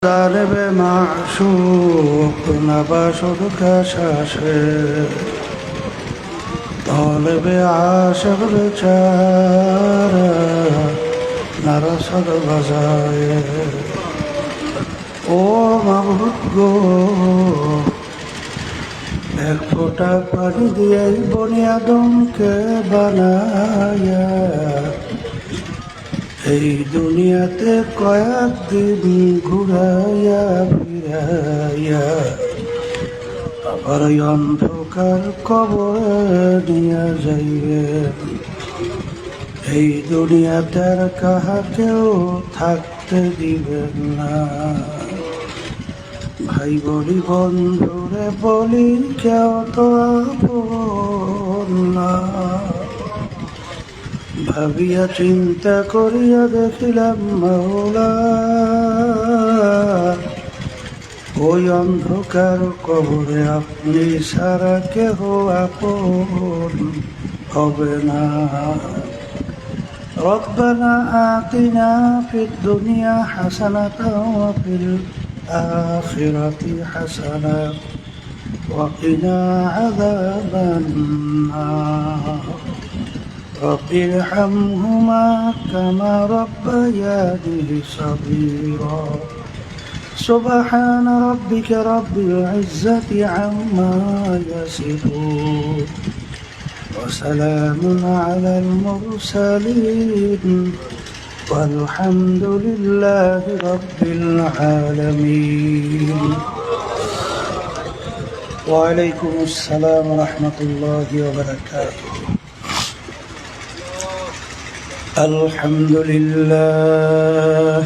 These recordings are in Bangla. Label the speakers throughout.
Speaker 1: জানেবে মাশূক নবাসুদ কাশাশে তলবে আশক বেচারা নারাসদ বাজায়। ও মাবুদ গো, এক ফোঁটা পানি দিয়ে বনি আদমকে বানায়া এই দুনিয়াতে কয়েকদিন ঘুরাইয়া ফিরাইয়া আবার অন্ধকার কবরে নিয়ে যাইবে। এই দুনিয়াতে আর কাহাকেও থাকতে দিবেন না। ভাই বলি বন্ধুরে বলি, কেউ তো আপন না। ভাবিয়া চিন্তা করিয়া দেখিলাম মাওলা, ওই অন্ধকার কবরে আপনি সারা কেহ আপন হবে না। রব্বানা আতিনা ফিদ দুনিয়া হাসানাতাও ওয়া ফিল আখিরাতি হাসানাতাও ওয়া কিনা আযাবান নার। رب ارحمهما كما ربياني صغيرا. سبحان ربك رب العزة عما يصفون وسلام على المرسلين والحمد لله رب العالمين. وعليكم السلام ورحمة الله وبركاته. الحمد لله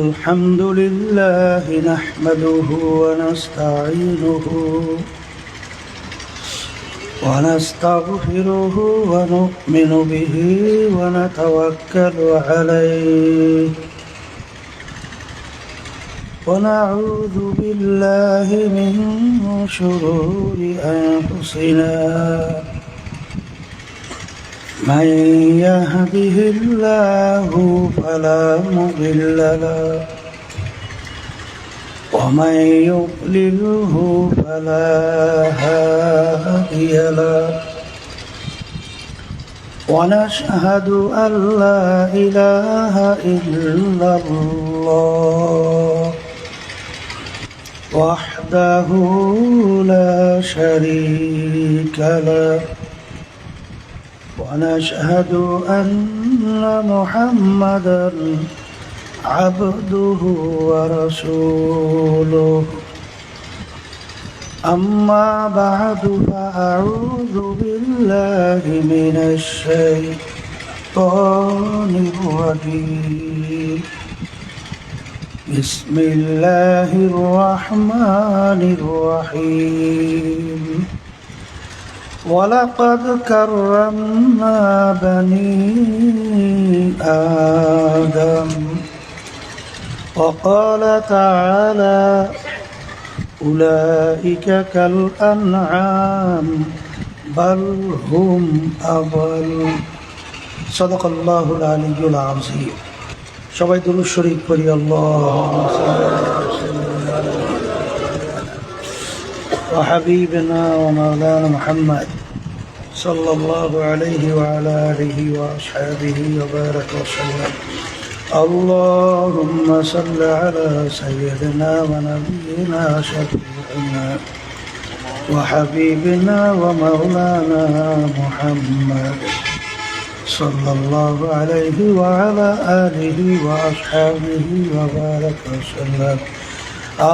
Speaker 1: الحمد لله نحمده ونستعينه ونستغفره ونؤمن به ونتوكل عليه ونعوذ بالله من شرور أنفسنا. من يهده الله فلا مضل له ومن يضلله فلا هادي له. ونشهد أن لا إله إلا الله وحده لا شريك له. ونشهد أن محمدا عبده ورسوله. أما بعد فأعوذ بالله من الشيطان الرجيم. بسم الله الرحمن الرحيم. ولقد كرمنا بني آدم. وقال تعالى أولئك كالأنعام بل هم أضل. صدق الله العلي العظيم. সবাই দুরূদ শরীফ পড়ি। আল্লাহুম্মা সাল্লি আলা ওয়া হাবিবিনা ওয়া মাওলানা মুহাম্মদ সাল্লাল্লাহু আলাইহি ওয়া আলা আলিহি ওয়া আসহাবিহি ওয়া বারাকা ওয়া সাল্লাম। আল্লাহুম্মা সাল্লি আলা সাইয়্যিদিনা ওয়া নাবিয়িনা শাফিঈনা ওয়া হাবিবিনা ওয়া মাওলানা মুহাম্মদ صلى الله عليه وعلى آله وأصحابه وبارك وسلم.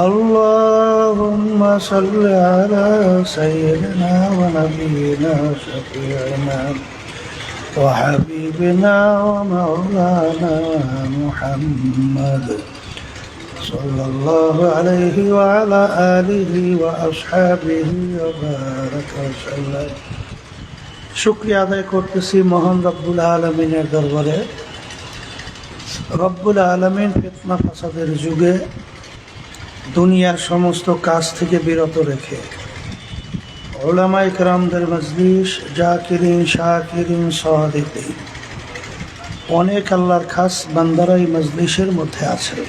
Speaker 1: اللهم صل على سيدنا ونبينا شفيعنا وحبيبنا ومولانا محمد صلى الله عليه وعلى آله وأصحابه وبارك وسلم. শুকরিয়া আদায় করতেছি মহান রব্বুল আলমিনের দরবারে। রব্বুল আলমিন ফিতনা ফাসাদের যুগে দুনিয়ার সমস্ত কাজ থেকে বিরত রেখে উলামায়ে কেরামদের মজলিস, জাকিরিন, শাকিরিন, সাদিকিন অনেক আল্লাহর খাস বান্দারা এই মজলিসের মধ্যে আছে,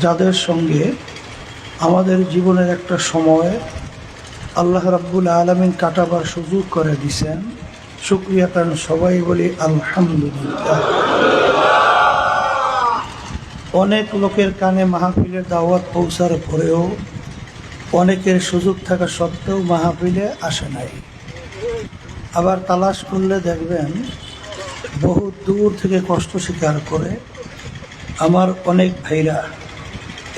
Speaker 1: যাদের সঙ্গে আমাদের জীবনের একটা সময় আল্লাহ রাব্বুল আলামিন কাটাবার সুযোগ করে দিয়েছেন। শুকরিয়া কারণ সবাই বলি আলহামদুলিল্লাহ। অনেক লোকের কানে মাহফিলের দাওয়াত পৌঁছার পরেও অনেকের সুযোগ থাকা সত্ত্বেও মাহফিলে আসে নাই। আবার তালাশ করলে দেখবেন বহু দূর থেকে কষ্ট স্বীকার করে আমার অনেক ভাইরা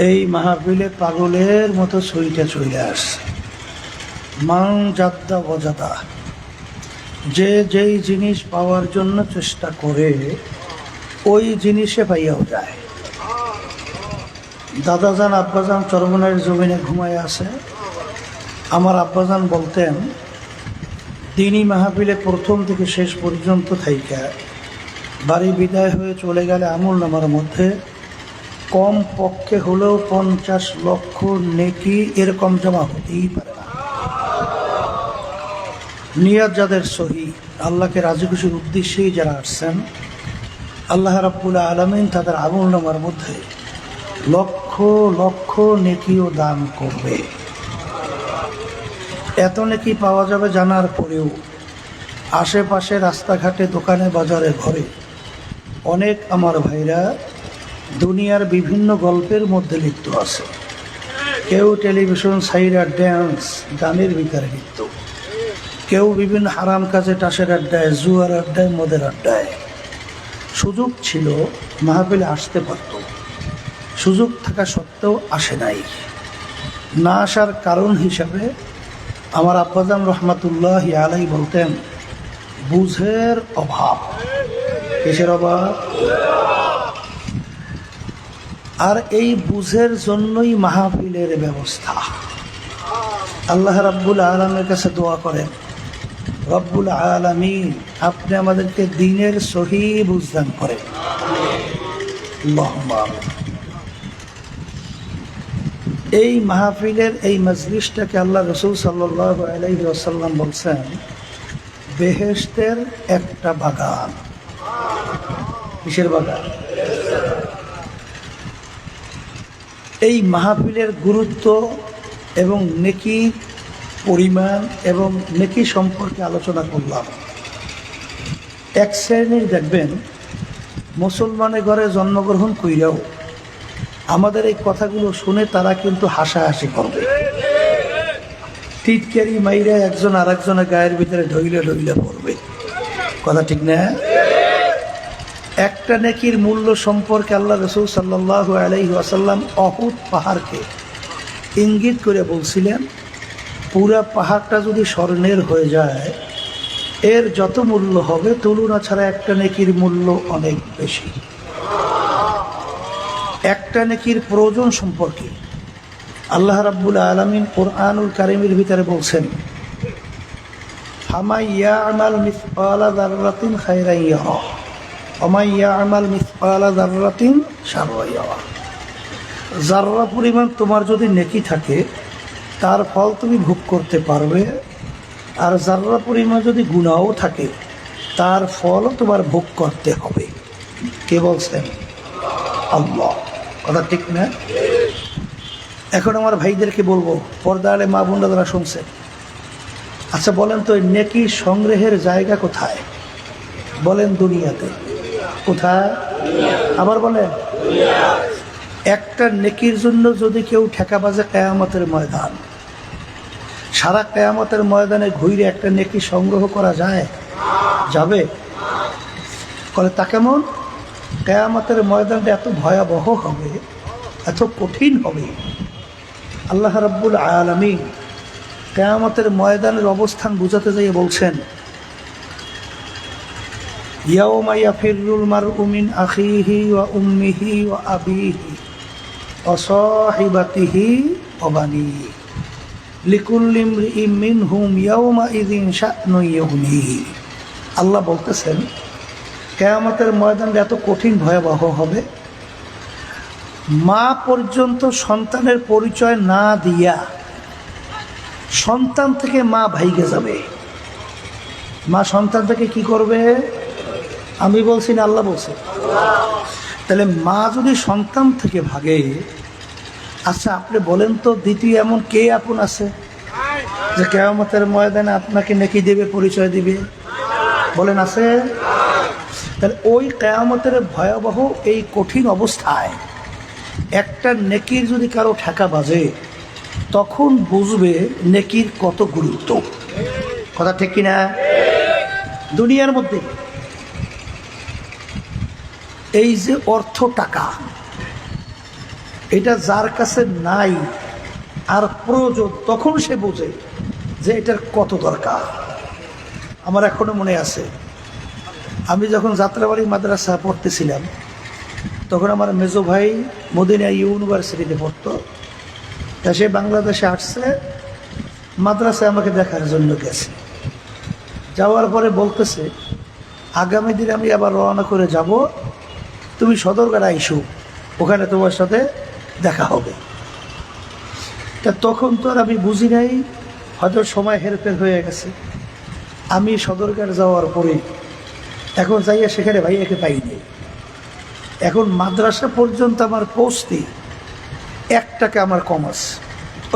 Speaker 1: এই মাহফিলে পাগলের মতো ছুটে চলে আসে। মান জাদ্দা বজাদা, যে যেই জিনিস পাওয়ার জন্য চেষ্টা করে ওই জিনিসে পাইয়াও যায়। দাদাজান আব্বাজান চরমনের জমিনে ঘুমায় আছে। আমার আব্বাজান বলতেন, দিনই মাহফিলে প্রথম থেকে শেষ পর্যন্ত থাইকা বাড়ি বিদায় হয়ে চলে গেলে আমল নামার মধ্যে কম পক্ষে হলেও 50 লক্ষ নেকি এরকম জমা হতেই পারে না। নিয়াত যাদের সহি, আল্লাহকে রাজি খুশির উদ্দেশ্যেই যারা আসছেন, আল্লাহ রাব্বুল আলামিন তাদের আমল নামার মধ্যে লক্ষ লক্ষ নেকিও দান করবে। এত নেকি পাওয়া যাবে জানার পরেও আশেপাশে রাস্তাঘাটে দোকানে বাজারে ঘরে অনেক আমার ভাইরা দুনিয়ার বিভিন্ন গল্পের মধ্যে লিপ্ত আছে। কেউ টেলিভিশন সাইরা ড্যান্স গানের ভিতরে লিপ্ত, কেউ বিভিন্ন হারাম কাজে টাসের আড্ডায়, জুয়ার আড্ডায়, মদের আড্ডায়। সুযোগ ছিল মাহফিলে আসতে পারত, সুযোগ থাকা সত্ত্বেও আসে নাই। না আসার কারণ হিসাবে আমার আব্বাজান রহমাতুল্লাহ আলাই বলতেন, বুঝের অভাব। কিসের অভাব? আর এই বুঝের জন্যই মাহফিলের ব্যবস্থা। আল্লাহ রাব্বুল আলামিনের কাছে দোয়া করেন, রব্বুল আলামিন আপনি আমাদেরকে দ্বীনের সহি বুঝ দান করেন। আল্লাহুম্মা আমিন। এই মাহফিলের এই মজলিসটাকে আল্লাহ রাসূল সাল্লাল্লাহু আলাইহি ওয়াসাল্লাম বলছেন বেহেশতের একটা বাগান। কিসের বাগান? এই মাহফিলের গুরুত্ব এবং নেকির পরিমাণ এবং নেকি সম্পর্কে আলোচনা করলাম। এক শ্রেণীর দেখবেন মুসলমানের ঘরে জন্মগ্রহণ কইরাও আমাদের এই কথাগুলো শুনে তারা কিন্তু হাসাহাসি করবে, টিটকারি মাইরা একজন আর একজনের গায়ের ভিতরে ঢইলে ঢইলে পড়বে। কথা ঠিক না? একটা নেকির মূল্য সম্পর্কে আল্লাহ রাসূল সাল্লাল্লাহু আলাইহি ওয়াসাল্লাম উহুদ পাহাড়কে ইঙ্গিত করে বলছিলেন, পুরা পাহাড়টা যদি স্বর্ণের হয়ে যায় এর যত মূল্য হবে তুলনা ছাড়া একটা নেকির মূল্য অনেক বেশি। একটা নেকির প্রয়োজন সম্পর্কে আল্লাহ রাব্বুল আলামিন কুরআনুল কারীমের ভিতরে বলছেন, ফামান ইয়ামাল মিসকালা যাররাতিন খায়রান ইয়ারা ওয়া মান ইয়ামাল মিসকালা যাররাতিন শাররান ইয়ারা। যাররা পরিমাণ তোমার যদি নেকি থাকে তার ফল তুমি ভোগ করতে পারবে, আর যাররা পরিমাণ যদি গুনাহও থাকে তার ফলও তোমার ভোগ করতে হবে। কে বলছেন? আল্লাহ। কথা ঠিক না? এখন আমার ভাইদেরকে বলবো, পর্দা আলে মা বোনরা যারা শুনছেন, আচ্ছা বলেন তো নেকি সংগ্রহের জায়গা কোথায়? বলেন দুনিয়াতে। কোথায়? আবার বলেন। একটা নেকির জন্য যদি কেউ ঠেকা বাজে কিয়ামতের ময়দান, সারা কিয়ামতের ময়দানে ঘুরে একটা নেকি সংগ্রহ করা যায়? যাবে? বলে তা কেমন? কিয়ামতের ময়দানটা এত ভয়াবহ হবে, এত কঠিন হবে। আল্লাহ রাব্বুল আলামিন কিয়ামতের ময়দানের অবস্থান বুঝাতে যাইয়ে বলছেন, ইয়াউমা ইয়াফিরুল মারউ মিন আখিহি ওয়া উম্মিহি ওয়া আবিহি ওয়া সাহিবাতিহি ওয়া বানিহি লিকুল্লি ইমরিইন মিনহুম ইয়াউমা ইযিন শা'নুন ইউগনিহি। আল্লাহ বলতেছেন কিয়ামতের ময়দানটা এত কঠিন ভয়াবহ হবে, মা পর্যন্ত সন্তানের পরিচয় না দিয়া সন্তান থেকে মা ভাইগে যাবে। মা সন্তান থেকে কি করবে? আমি বলছি না আল্লাহ বলছে? তাহলে মা যদি সন্তান থেকে ভাগে, আচ্ছা আপনি বলেন তো দ্বিতীয় এমন কে আপন আছে যে কিয়ামতের ময়দানে আপনাকে নেকি দেবে, পরিচয় দিবে? বলেন আছে? তাহলে ওই কিয়ামতের ভয়াবহ এই কঠিন অবস্থায় একটা নেকির যদি কারো ঠেকা বাজে, তখন বুঝবে নেকির কত গুরুত্ব। কথা ঠিক কিনা? দুনিয়ার মধ্যে এই যে অর্থ টাকা, এটা যার কাছে নাই আর প্রয়োজন, তখন সে বোঝে যে এটার কত দরকার। আমার এখনো মনে আছে, আমি যখন যাত্রাবাড়ি মাদ্রাসা পড়তেছিলাম, তখন আমার মেজো ভাই মদিনা ইউনিভার্সিটিতে পড়তো। তা সে বাংলাদেশে আসছে, মাদ্রাসায় আমাকে দেখার জন্য গেছে। যাওয়ার পরে বলতেছে, আগামী দিন আমি আবার রওনা করে যাব, তুমি সদরঘাট আইসো, ওখানে তোমার সাথে দেখা হবে। তা তখন তো আর আমি বুঝি নাই, হয়তো সময় হেরফের হয়ে গেছে। আমি সদরঘাট যাওয়ার পরে এখন যাইয়া সেখানে ভাইয়াকে পাইনি। এখন মাদ্রাসা পর্যন্ত আমার পৌঁছতে 1 টাকা আমার কম আছে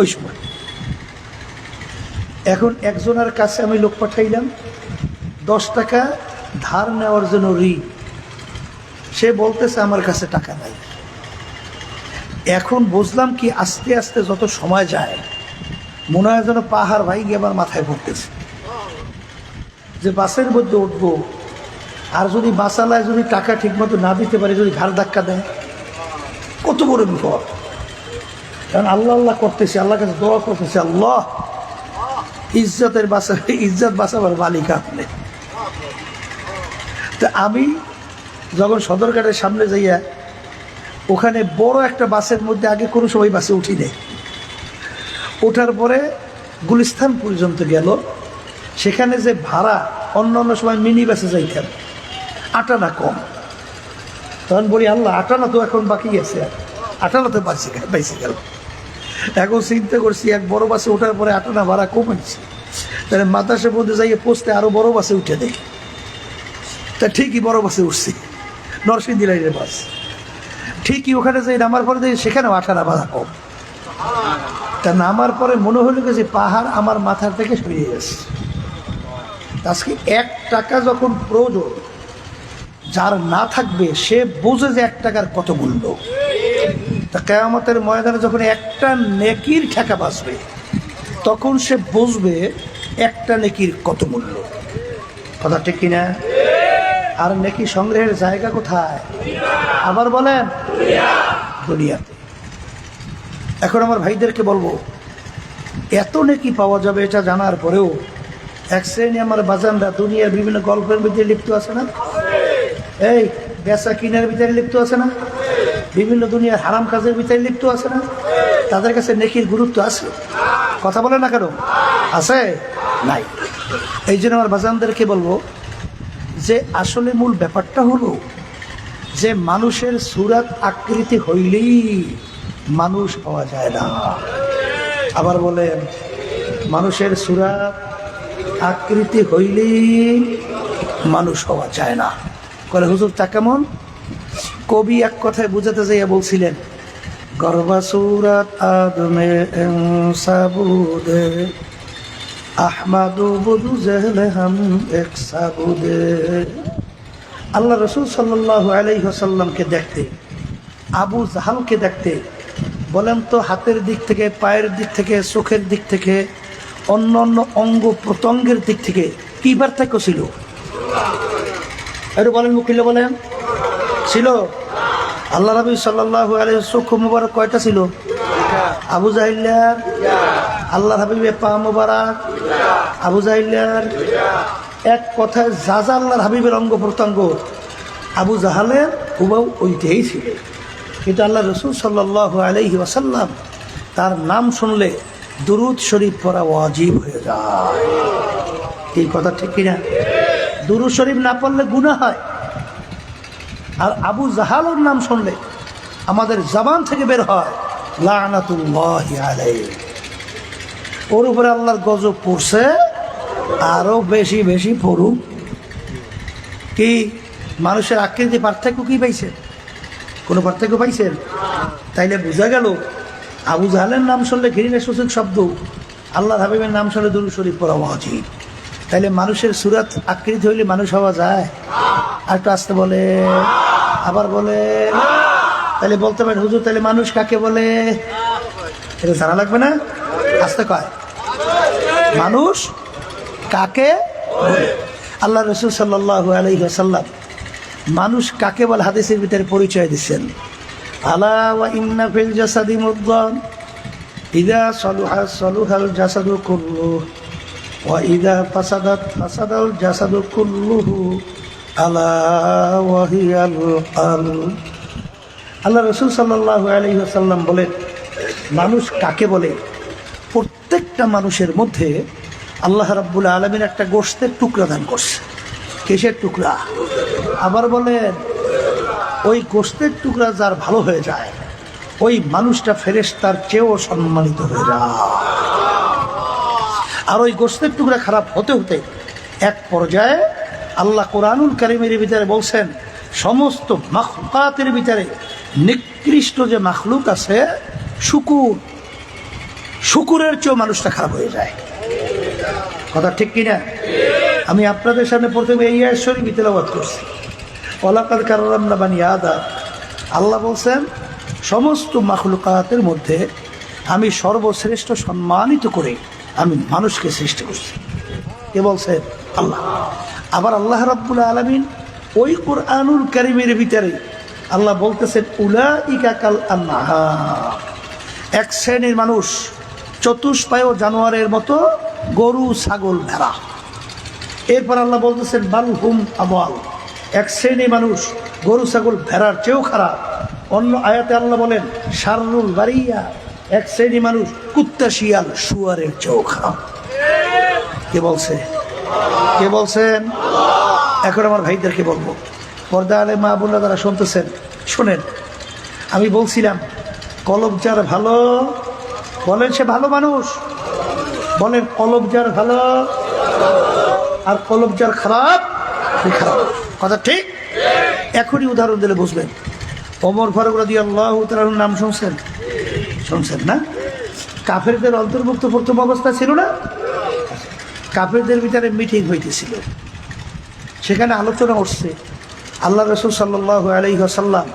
Speaker 1: ওই সময়। এখন একজনের কাছে আমি লোক পাঠাইলাম 10 টাকা ধার নেওয়ার জন্য ঋণ। সে বলতেছে আমার কাছে টাকা নাই। এখন বুঝলাম কি, আস্তে আস্তে যত সময় যায় মনে হয় যেন পাহাড় ভাই গিয়ে আমার মাথায় পড়তেছে, যে বাসের মধ্যে উঠবো, আর যদি বাসালায় যদি টাকা ঠিকমতো না দিতে পারে, যদি ঘাড় ধাক্কা দেয়, কত বড় বিপদ। কারণ আল্লাহ আল্লাহ করতেছি, আল্লাহর কাছে দোয়া করতেছি, আল্লাহ ইজ্জতের বাসা, ইজ্জত বাঁচাবার মালিক আপনি। তা আমি যখন সদরঘাটের সামনে যাইয়া, ওখানে বড় একটা বাসের মধ্যে আগে কোনো সময় বাসে উঠি নেই, ওঠার পরে গুলিস্তান পর্যন্ত গেল। সেখানে যে ভাড়া, অন্য অন্য সময় মিনি বাসে যাইতাম, 8 আনা কম। তখন বলি আল্লাহ 8 আনা তো এখন বাকি আছে, 8 আনা তো বাইসে গেল। এখন চিন্তা করছি, এক বড় বাসে ওঠার পরে 8 আনা ভাড়া কমেছে, তাহলে মাদ্রাসার মধ্যে যাইয়ে পৌঁছতে আরও বড় বাসে উঠে দেয়। তা ঠিকই বড় বাসে উঠছি, নরসিংদী লাইনের বাস। ঠিকই ওখানে যাই নামার পরে দেখি সেখানেও 8 আনা ভাড়া কম। তা নামার পরে মনে হলো যে পাহাড় আমার মাথার থেকে সরিয়ে গেছে। আজকে 1 টাকা যখন প্রয়োজন, যার না থাকবে সে বোঝে যে 1 টাকার কত মূল্য। তা কিয়ামতের ময়দানে যখন একটা নেকির ঠেকা বাঁচবে, তখন সে বুঝবে একটা নেকির কত মূল্য। কথা ঠিক কিনা? আর নেকি সংগ্রহের জায়গা কোথায়? আবার বলেন, দুনিয়াতে। এখন আমার ভাইদেরকে বলবো, এত নেকি পাওয়া যাবে এটা জানার পরেও এক শ্রেণী আমার বাজানরা দুনিয়ার বিভিন্ন গল্পের ভিতরে লিপ্ত আছে না? এই বেচা কিনার ভিতরে লিপ্ত আছে না? বিভিন্ন দুনিয়ার হারাম কাজের ভিতরে লিপ্ত আছে না? তাদের কাছে নেকির গুরুত্ব আছে? কথা বলে না কেন? আছে? নাই। এই জন্য আমার বাজানদেরকে বলবো যে আসলে মূল ব্যাপারটা হলো যে মানুষের সুরাত আকৃতি হইলেই মানুষ হওয়া যায় না। আবার বলেন, মানুষের সুরাত আকৃতি হইলেই মানুষ হওয়া যায় না। বলে হুজুর তা কেমন? কবি এক কথায় বুঝাতে যাইয়া বলছিলেন, গর্বা সুরাত আদমে সাবুদে আহমাদু বুদু জেহলে হাম এক সাবুদে। আল্লাহ রসুল সাল্লাল্লাহু আলাইহি ওয়াসাল্লামকে দেখতে, আবু জাহালকে দেখতে, বলেন তো হাতের দিক থেকে, পায়ের দিক থেকে, চোখের দিক থেকে, অন্য অন্য অঙ্গ প্রত্যঙ্গের দিক থেকে কি পার্থক্য ছিল? একটু বলেন, মুখিলে বলেন। ছিল? আল্লাহ নবী সাল্লাল্লাহু আলাইহি চক্ষু মুবারক কয়টা ছিল? আবু জাহিলের, আল্লাহ হাবিবের পা মুবারক, আবু জাহিলের। এক কথায় যা যা আল্লাহর হাবিবের অঙ্গ প্রত্যঙ্গ, আবু জাহালের হুবাহু ওইটাই ছিল। কিন্তু আল্লাহ রসুল সাল্লাল্লাহু আলাইহি ওয়াসাল্লাম, তার নাম শুনলে দুরুদ শরীফ পড়া ওয়াজিব হয়ে যায়। এই কথা ঠিক কিনা? দুরুদ শরীফ না পড়লে গুনাহ হয়। আর আবু জাহালের নাম শুনলে আমাদের জবান থেকে বের হয় লানাতুল্লাহি আলাইহি। ওর উপরে আল্লাহর গজব পড়ছে, আরো বেশি বেশি পড়ুক। কি মানুষের আকৃতি পার্থক্য কি পাইছেন? কোনো পার্থক্য পাইছেন? তাইলে বোঝা গেল আবু জাহালের নাম শুনলে ঘৃণাসূচক শব্দ, আল্লাহর হাবিবের নাম শুনলে দুরূদ শরীফ পড়া উচিত। তাইলে মানুষের সুরাত আকৃতি হইলে মানুষ হওয়া যায়? আর একটু আসতে বলে, আবার বলে। তাহলে বলতে পারেন হুজুর তাহলে মানুষ কাকে বলে? এটা জানা লাগবে না? আসতে কয় মানুষ কাকে বলে। আল্লাহ রসুল সাল্লাল্লাহু আলাইহি ওয়াসাল্লাম মানুষ কাকে বলে হাদিসের ভিতরে পরিচয় দিচ্ছেন। আলা ওয়া ইন্না ফিল জাসাদি মুদগান ইযা সালুহা সালুহাল জাসাদু কুল্লুহু ওয়া ইযা ফাসাদাত ফাসাদাল জাসাদু কুল্লুহু আলা ওয়া হিয়াল কলব। আল্লাহ রসুল সাল্লাল্লাহু আলাইহি ওয়াসাল্লাম বলেন মানুষ কাকে বলে? প্রত্যেকটা মানুষের মধ্যে আল্লাহ রাব্বুল আলামিন একটা গোশতের টুকরা দান করছে। কিসের টুকরা? আবার বলেন ওই গোশতের টুকরা যার ভালো হয়ে যায় ওই মানুষটা ফেরেশতার চেয়েও সম্মানিত হয়ে যায়। আর ওই গোশতের টুকরা খারাপ হতে হতে এক পর্যায়ে আল্লাহ কোরআনুল কারীমের ভিতরে বলছেন সমস্ত মাখলুকাতের ভিতরে নিকৃষ্ট যে মাখলুক আছে শুকুর, শুকুরের চেয়েও মানুষটা খারাপ হয়ে যায়। কথা ঠিক কিনা? আমি আপনাদের সামনে প্রথমে এই আয়াত শরীফ তেলাওয়াত করছি, ওয়ালাকাদ কাররামনা বানি আদম। আল্লাহ বলছেন সমস্ত মাখলুকাতের মধ্যে আমি সর্বশ্রেষ্ঠ সম্মানিত করে আমি মানুষকে সৃষ্টি করছি। কে বলছেন? আল্লাহ। আবার আল্লাহ রাব্বুল আলামিন ওই কোরআনুল কারীমের ভিতরে আল্লাহ বলতেছেন উলাইকা কাল আনআম, এক শ্রেণীর মানুষ চতুষ্পায় জানোয়ারের মতো, গরু ছাগল ভেড়া। এরপর আল্লাহ বলতেছেন বাল হুম আবাল, এক শ্রেণীর মানুষ গরু ছাগল ভেড়ার চেয়েও খারাপ। অন্য আয়াতে আল্লাহ বলেন শাররুল বারিয়া, এক শ্রেণীর মানুষ কুত্তা শিয়াল শুয়ারের চেয়েও খারাপ। কে বলছে? কে বলছেন? এখন আমার ভাইদেরকে বলবো, পর্দা আলে মা বোনরা যারা শুনতেছেন শোনেন। আমি বলছিলাম কলব যার ভালো, বলেন সে ভালো মানুষ। বলেন কলব যার ভালো আর কলব যার খারাপ সে খারাপ। কথা ঠিক? এখনই উদাহরণ দিলে বুঝবেন। ওমর ফারুক রাদিয়াল্লাহু তাআলার নাম শুনছেন? শুনছেন না? কাফেরদের অন্তর্ভুক্ত প্রথম অবস্থা ছিল না? কাফেরদের ভিতরে মিটিং হইতেছিল, সেখানে আলোচনা উঠছে আল্লাহ রাসূল সাল্লাল্লাহু আলাইহি ওয়াসাল্লাম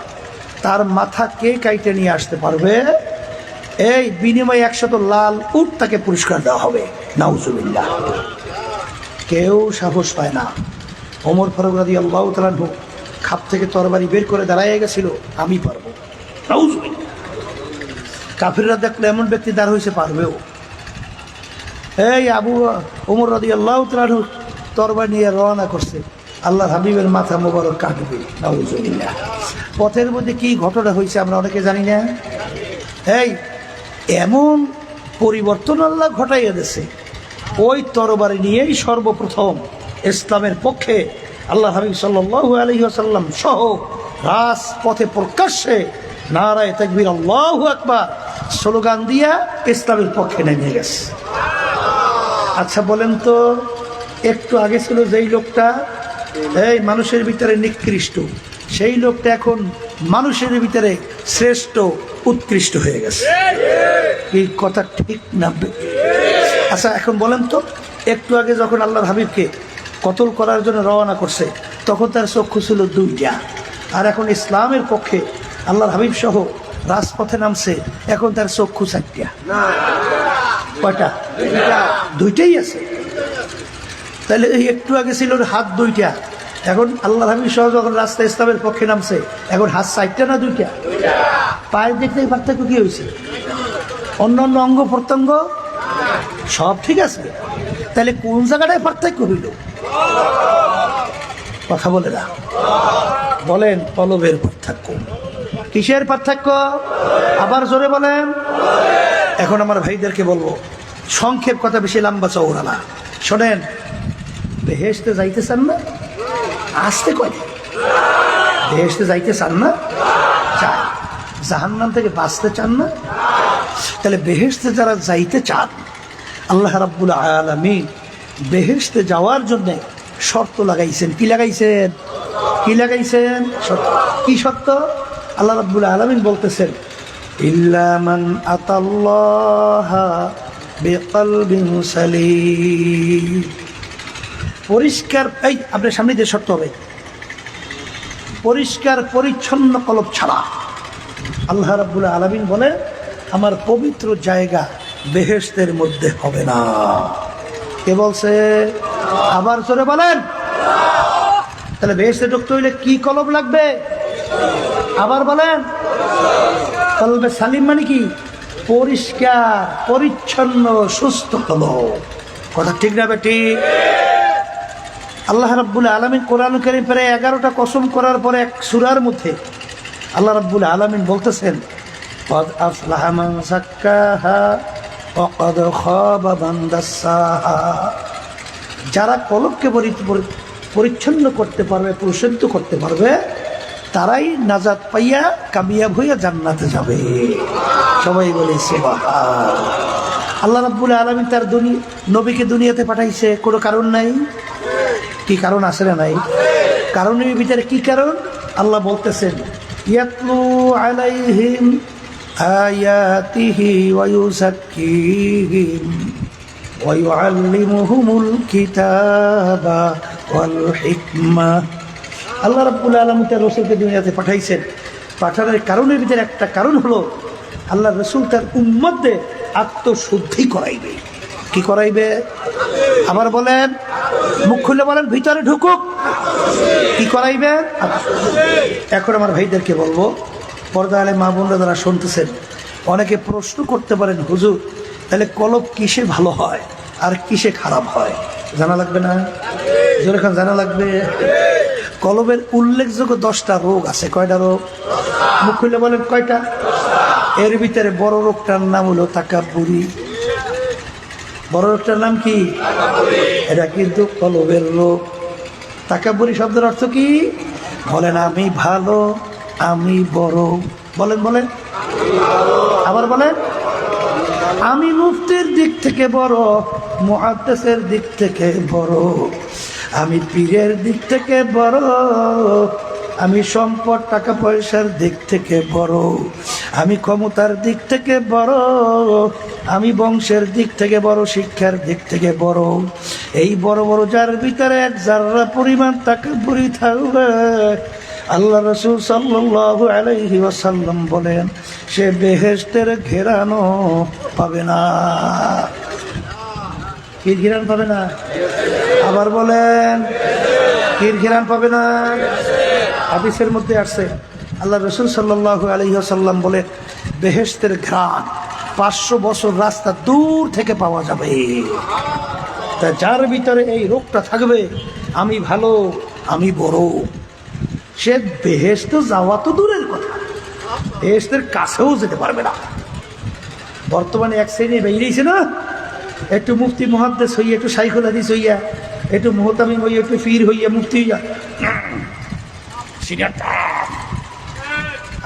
Speaker 1: তার মাথা কে কাইটে নিয়ে আসতে পারবে, এই বিনিময়ে 100 লাল উট তাকে পুরস্কার দেওয়া হবে। নাউজুবিল্লাহ। কেউ সাহস পায় না। ওমর ফারুক রাদিয়াল্লাহু তাআলা খাপ থেকে তরবারি বের করে দাঁড়ায় গেছিল, আমি পারবো। নাউজুবিল্লাহ। কাফিররা দেখলে এমন ব্যক্তি দাঁড় হয়েছে পারবেও। এই আবু ওমর রাদিয়াল্লাহু তাআলা তরবারি নিয়ে রওনা করছে, আল্লাহর হাবিবের মাথা মোবারক কাটবে। নাউজুবিল্লাহ। পথের মধ্যে কি ঘটনা হয়েছে আমরা অনেকে জানি না। এই এমন পরিবর্তন আল্লাহ ঘটাইয়া দিয়েছে, ওই তরবারি নিয়েই সর্বপ্রথম ইসলামের পক্ষে আল্লাহ হাবিব সাল্লাল্লাহু আলাইহি ওয়াসাল্লাম সহ রাজপথে প্রকাশ্যে নারায়ে তাকবীর আল্লাহু আকবার স্লোগান দিয়া ইসলামের পক্ষে নেমে গেছে। আচ্ছা বলেন তো, একটু আগে ছিল যেই লোকটা এই মানুষের ভিতরে নিকৃষ্ট, সেই লোকটা এখন মানুষের ভিতরে শ্রেষ্ঠ উৎকৃষ্ট হয়ে গেছে। এই কথা ঠিক না? আচ্ছা এখন বলেন তো, একটু আগে যখন আল্লাহর হাবিবকে কতল করার জন্য রওনা করছে তখন তার চক্ষু ছিল 2টা, আর এখন ইসলামের পক্ষে আল্লাহর হাবিব সহ রাজপথে নামছে, এখন তার চক্ষু 4টা। কয়টা? 2টাই আছে। তাহলে এই একটু আগে ছিল হাত 2টা, এখন আল্লাহর হাবিব সহ যখন রাস্তা ইসলামের পক্ষে নামছে এখন হাত 4টা না 2টা? পায়ের দেখতে পার্থক্য কি হয়েছে? অন্যান্য অঙ্গ প্রত্যঙ্গ সব ঠিক আছে, তাহলে কোন জায়গাটায় পার্থক্য হইল? কথা বলে না। বলেন কলবের পার্থক্য। কিসের পার্থক্য? আবার জোরে বলেন। এখন আমার ভাইদেরকে বলবো, সংক্ষেপ কথা, বেশি লম্বা চওড়া না। শোনেন, বেহেশতে যাইতে চান না? আসতে কয় বেহেশতে যাইতে চান না? চান। জাহান্নাম থেকে বাঁচতে চান না? তাহলে বেহেশতে যারা যাইতে চান, আল্লাহ রাব্বুল আলামিন বেহেশতে যাওয়ার জন্য শর্ত লাগাইছেন। কি লাগাইছেন? কি লাগাইছেন? শর্ত। কি শর্ত? আল্লাহ রাব্বুল আলামিন বলতেছেন, ইল্লা মান আতাল্লাহা বিকলবিন সালিম। পরিষ্কার, এই আপনার সামনে যে শর্ত হবে, পরিষ্কার পরিচ্ছন্ন কলব ছাড়া আল্লাহ রাব্বুল আলামিন বলে আমার পবিত্র জায়গা বেহেশতের মধ্যে হবে না। কে বলছে? আবার জোরে বলেন। তাহলে বেহেশতে ঢুকতে হইলে কি কলব লাগবে? আবার বলেন। কলবে সালিম মানে কি? পরিষ্কার পরিচ্ছন্ন সুস্থ কলব। কথা ঠিক না বেটি? আল্লাহ রাব্বুল আলামিন কোরআন কারীম প্রায় 11টা কসম করার পরে এক সূরার মধ্যে আল্লাহ রাব্বুল আলামিন বলতেছেন, ক্বাদ আফলাহা মান যাক্কাহা ওয়া ক্বাদ খাবা মান দাসসাহা। যারা কলবকে পরিচ্ছন্ন করতে পারবে, পরিশুদ্ধ করতে পারবে, তারাই নাজাত পাইয়া কামিয়াব হইয়া জান্নাতে যাবে। সবাই বলে সুবহান। আল্লাহ রাব্বুল আলামিন তার নবীকে দুনিয়াতে পাঠাইছে, কোনো কারণ নাই? কি কারণ আছে না নাই? কারণের ভিতরে কি কারণ? আল্লাহ বলতেছেন, ইয়াতলু আলাইহিম আয়াতিহি ওয়া ইউযাক্কিহিম ওয়া ইউআল্লিমুহুমুল কিতাবা ওয়াল হিকমা। আল্লাহ রাব্বুল আলামিন তার রাসূলকে দুনিয়াতে পাঠাইছেন। পাঠানোর কারণের ভিতরে একটা কারণ হলো আল্লাহ রাসূল তার উম্মতদের আত্মশুদ্ধি করাইবে। কি করাইবে? আবার বলেন, মুখ খুলে বলেন, ভিতরে ঢুকুক। কি করাইবে? এখন আমার ভাইদেরকে বলবো, পর্দা আলে মা বোনরা যারা শুনতেছেন, অনেকে প্রশ্ন করতে পারেন, হুজুর তাহলে কলব কিসে ভালো হয় আর কিসে খারাপ হয়? জানা লাগবে না? জোরে খান, জানা লাগবে। কলবের উল্লেখযোগ্য 10টা রোগ আছে। কয়টা রোগ? মুখ খুলে বলেন, কয়টা? এর ভিতরে বড় রোগটার নাম হলো তাকাব্বুরি। বড় রোগটার নাম কি? এটা কিন্তু কলবের রোগ। তাকাব্বুরি শব্দের অর্থ কি? বলেন, আমি ভালো, আমি বড়। বলেন বলেন, আবার বলেন। আমি মুফতির দিক থেকে বড়, মুহাদ্দিসের দিক থেকে বড়, আমি পীরের দিক থেকে বড়, আমি সম্পদ টাকা পয়সার দিক থেকে বড়, আমি ক্ষমতার দিক থেকে বড়, আমি বংশের দিক থেকে বড়, শিক্ষার দিক থেকে বড়। এই বড় বড় যার ভিতরে এক জাররা পরিমাণ তাকাব্বুরি থাকবে, আল্লাহ রাসূল সাল্লাল্লাহু আলাইহি ওয়াসাল্লাম বলেন, সে বেহেশতের ঘেরানো পাবে না। কি ঘেরান পাবে না? আবার বলেন, কি ঘেরান পাবে না? হাদিসের মধ্যে আসছে, আল্লাহ রাসূল সাল্লাল্লাহু আলাইহি ওয়াসাল্লাম বলে, বেহেশতের ঘ্রাণ 500 বছর রাস্তা দূর থেকে পাওয়া যাবে। তা যার ভিতরে এই রোগটা থাকবে, আমি ভালো, আমি বড়, সে বেহেশত যাওয়া তো দূরের কথা, বেহেশতের কাছেও যেতে পারবে না। বর্তমানে এক শ্রেণী বেরিয়েছে না, একটু মুফতি মুহাদ্দিস হইয়া, একটু শাইখুল হাদিস হইয়া, একটু মুহতামিম হইয়া, একটু পীর হইয়া, মুফতি হইয়া,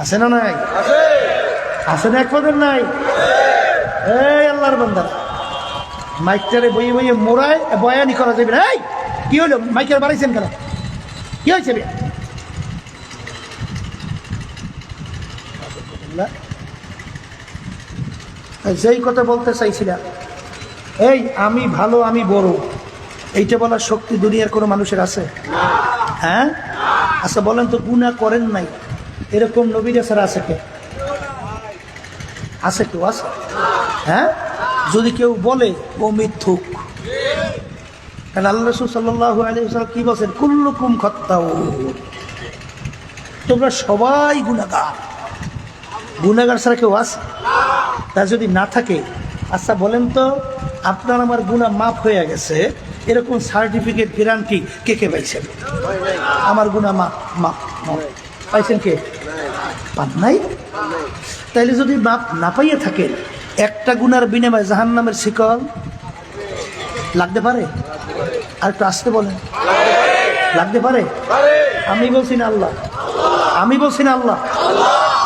Speaker 1: আছে না নাই? আছে না? এক পদের নাই? এই আল্লাহর বান্দা, মাইকটারে বইয়ে বইয়ে মোড়ায় বয়ানি করা যাবে না। এই কি হলো, মাইকের বাড়াইছেন কেন? কি হয়েছে? যেই কথা বলতে চাইছিলাম, এই আমি ভালো, আমি বড়, এইটা বলার শক্তি দুনিয়ার কোনো মানুষের আছে? হ্যাঁ, আচ্ছা বলেন তো, গুনাহ করেন নাই এরকম নবী রাসূল আছে কে? আছে কেউ? আছে? হ্যাঁ, যদি কেউ বলে ও মিথ্যুক। কারণ আল্লাহ রাসূল সাল্লাল্লাহু আলাইহি ওয়াসাল্লাম কি বলেন? কুল্লুকুম খাত্তাউন, তোমরা সবাই গুনাহগার। গুনাহগার ছাড়া কেউ আছে? তা যদি না থাকে, আচ্ছা বলেন তো, আপনার আমার গুনাহ মাফ হয়ে গেছে এরকম সার্টিফিকেট গ্যারান্টি কে কে পাইছেন? আমার গুনাহ মাফ মাফ পাইছেন কে? পান নাই? তাইলে যদি মাফ না পাইয়া থাকেন, একটা গুনার বিনিময়ে জাহান্নামের শিকল লাগতে পারে? আর একটু আসতে বলেন, লাগতে পারে? আমি বলছি না আল্লাহ, আমি বলছি না আল্লাহ।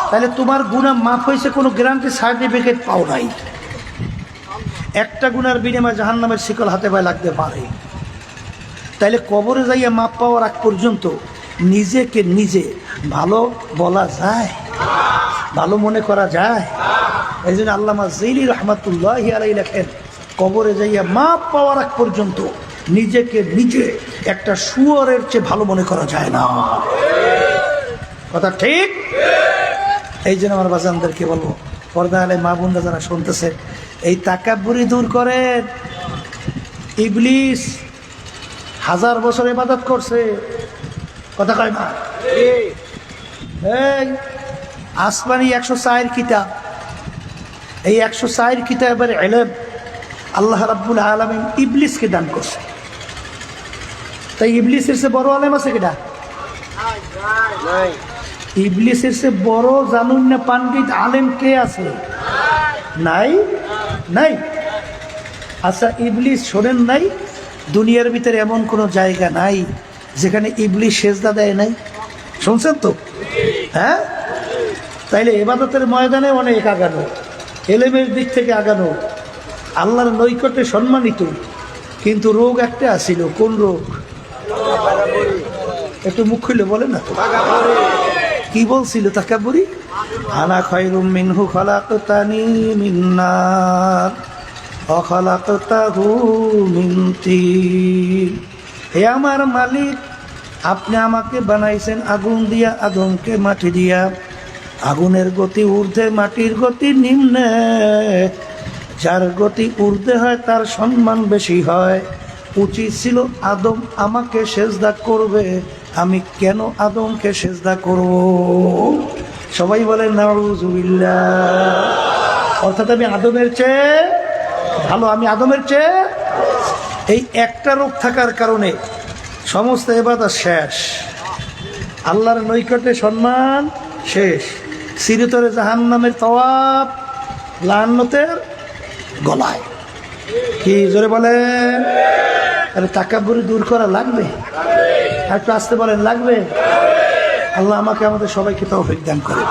Speaker 1: তাহলে তোমার গুনাহ মাফ হয়েছে, কোনো গ্যারান্টি সার্টিফিকেট পাও নাই। একটা গুনার বিনিময়ে জাহান্নামের শিকল হাতে পায়ে লাগতে পারে। তাইলে কবরে যাইয়া মাপ পাওয়ার আগ পর্যন্ত নিজেকে নিজে ভালো বলা যায়, ভালো মনে করা যায়? এই জন্য আল্লামা জেইলি রহমাতুল্লাহি আলাইহি লেখেন, কবরে যাইয়া মাপ পাওয়ার আগ পর্যন্ত নিজেকে নিজে একটা শুয়োরের চেয়ে ভালো মনে করা যায় না। কথা ঠিক? এই জন্য আমার বাজানদেরকে বলবো, পর্দা আলে মা বোনরা যারা শুনতেছে, এই তাকাব্বুরি দূর করেন। ইবলিস 1000 বছর ইবাদত করছে, কথা কয় না? এই আসমানি 104 কিতাব, এই 104 কিতাবের ইলম আল্লাহ রাব্বুল আলামিন ইবলিসকে দান করছে। তাই ইবলিসের চেয়ে বড় আলেম আছে কিনা? ইবলিসের চেয়ে বড় জানুন না পাণ্ডিত আলেম কে আছে? নাই, নাই। আচ্ছা, ইবলিস শোনেন নাই, দুনিয়ার ভিতরে এমন কোনো জায়গা নাই যেখানে ইবলিস সেজদা দেয় নাই? শুনছেন তো? হ্যাঁ, তাইলে ইবাদতের ময়দানে অনেক আগানো, এলেমের দিক থেকে আগানো, আল্লাহর নৈকট্যে সম্মানিত, কিন্তু রোগ একটা আসিল। কোন রোগ? একটু মুখ খুলে বলে না। কি বলছিল তাকাব্বুরি? আনা খায়রুম মিনহু খালাকতানি মিন নার ওয়া খালাকতাহু মিন তিন। হে আমার মালিক, আপনি আমাকে বানাইছেন আগুন দিয়া, আদমকে মাটি দিয়া। আগুনের গতি ঊর্ধ্বে, মাটির গতি নিম্নে। যার গতি ঊর্ধ্বে হয় তার সম্মান বেশি হয়। উচিত ছিল আদম আমাকে সেজদা করবে, আমি কেন আদমকে সেজদা করব? সবাই বলেন নাউযুবিল্লাহ। অর্থাৎ আমি আদমের চেয়ে ভালো, আমি আদমের চেয়ে। এই একটা রোগ থাকার কারণে সমস্ত ইবাদত শেষ, আল্লাহর নৈকট্যে সম্মান শেষ, চিরতরে জাহান্নামের তওয়াব লান্নতের গলায়। কি জোরে বলেন? আরে তাকাব্বুরি দূর করা লাগবে। আর একটু আসতে বলেন, লাগবে। আল্লাহ আমাকে আমাদের সবাইকে তৌফিক দান করে।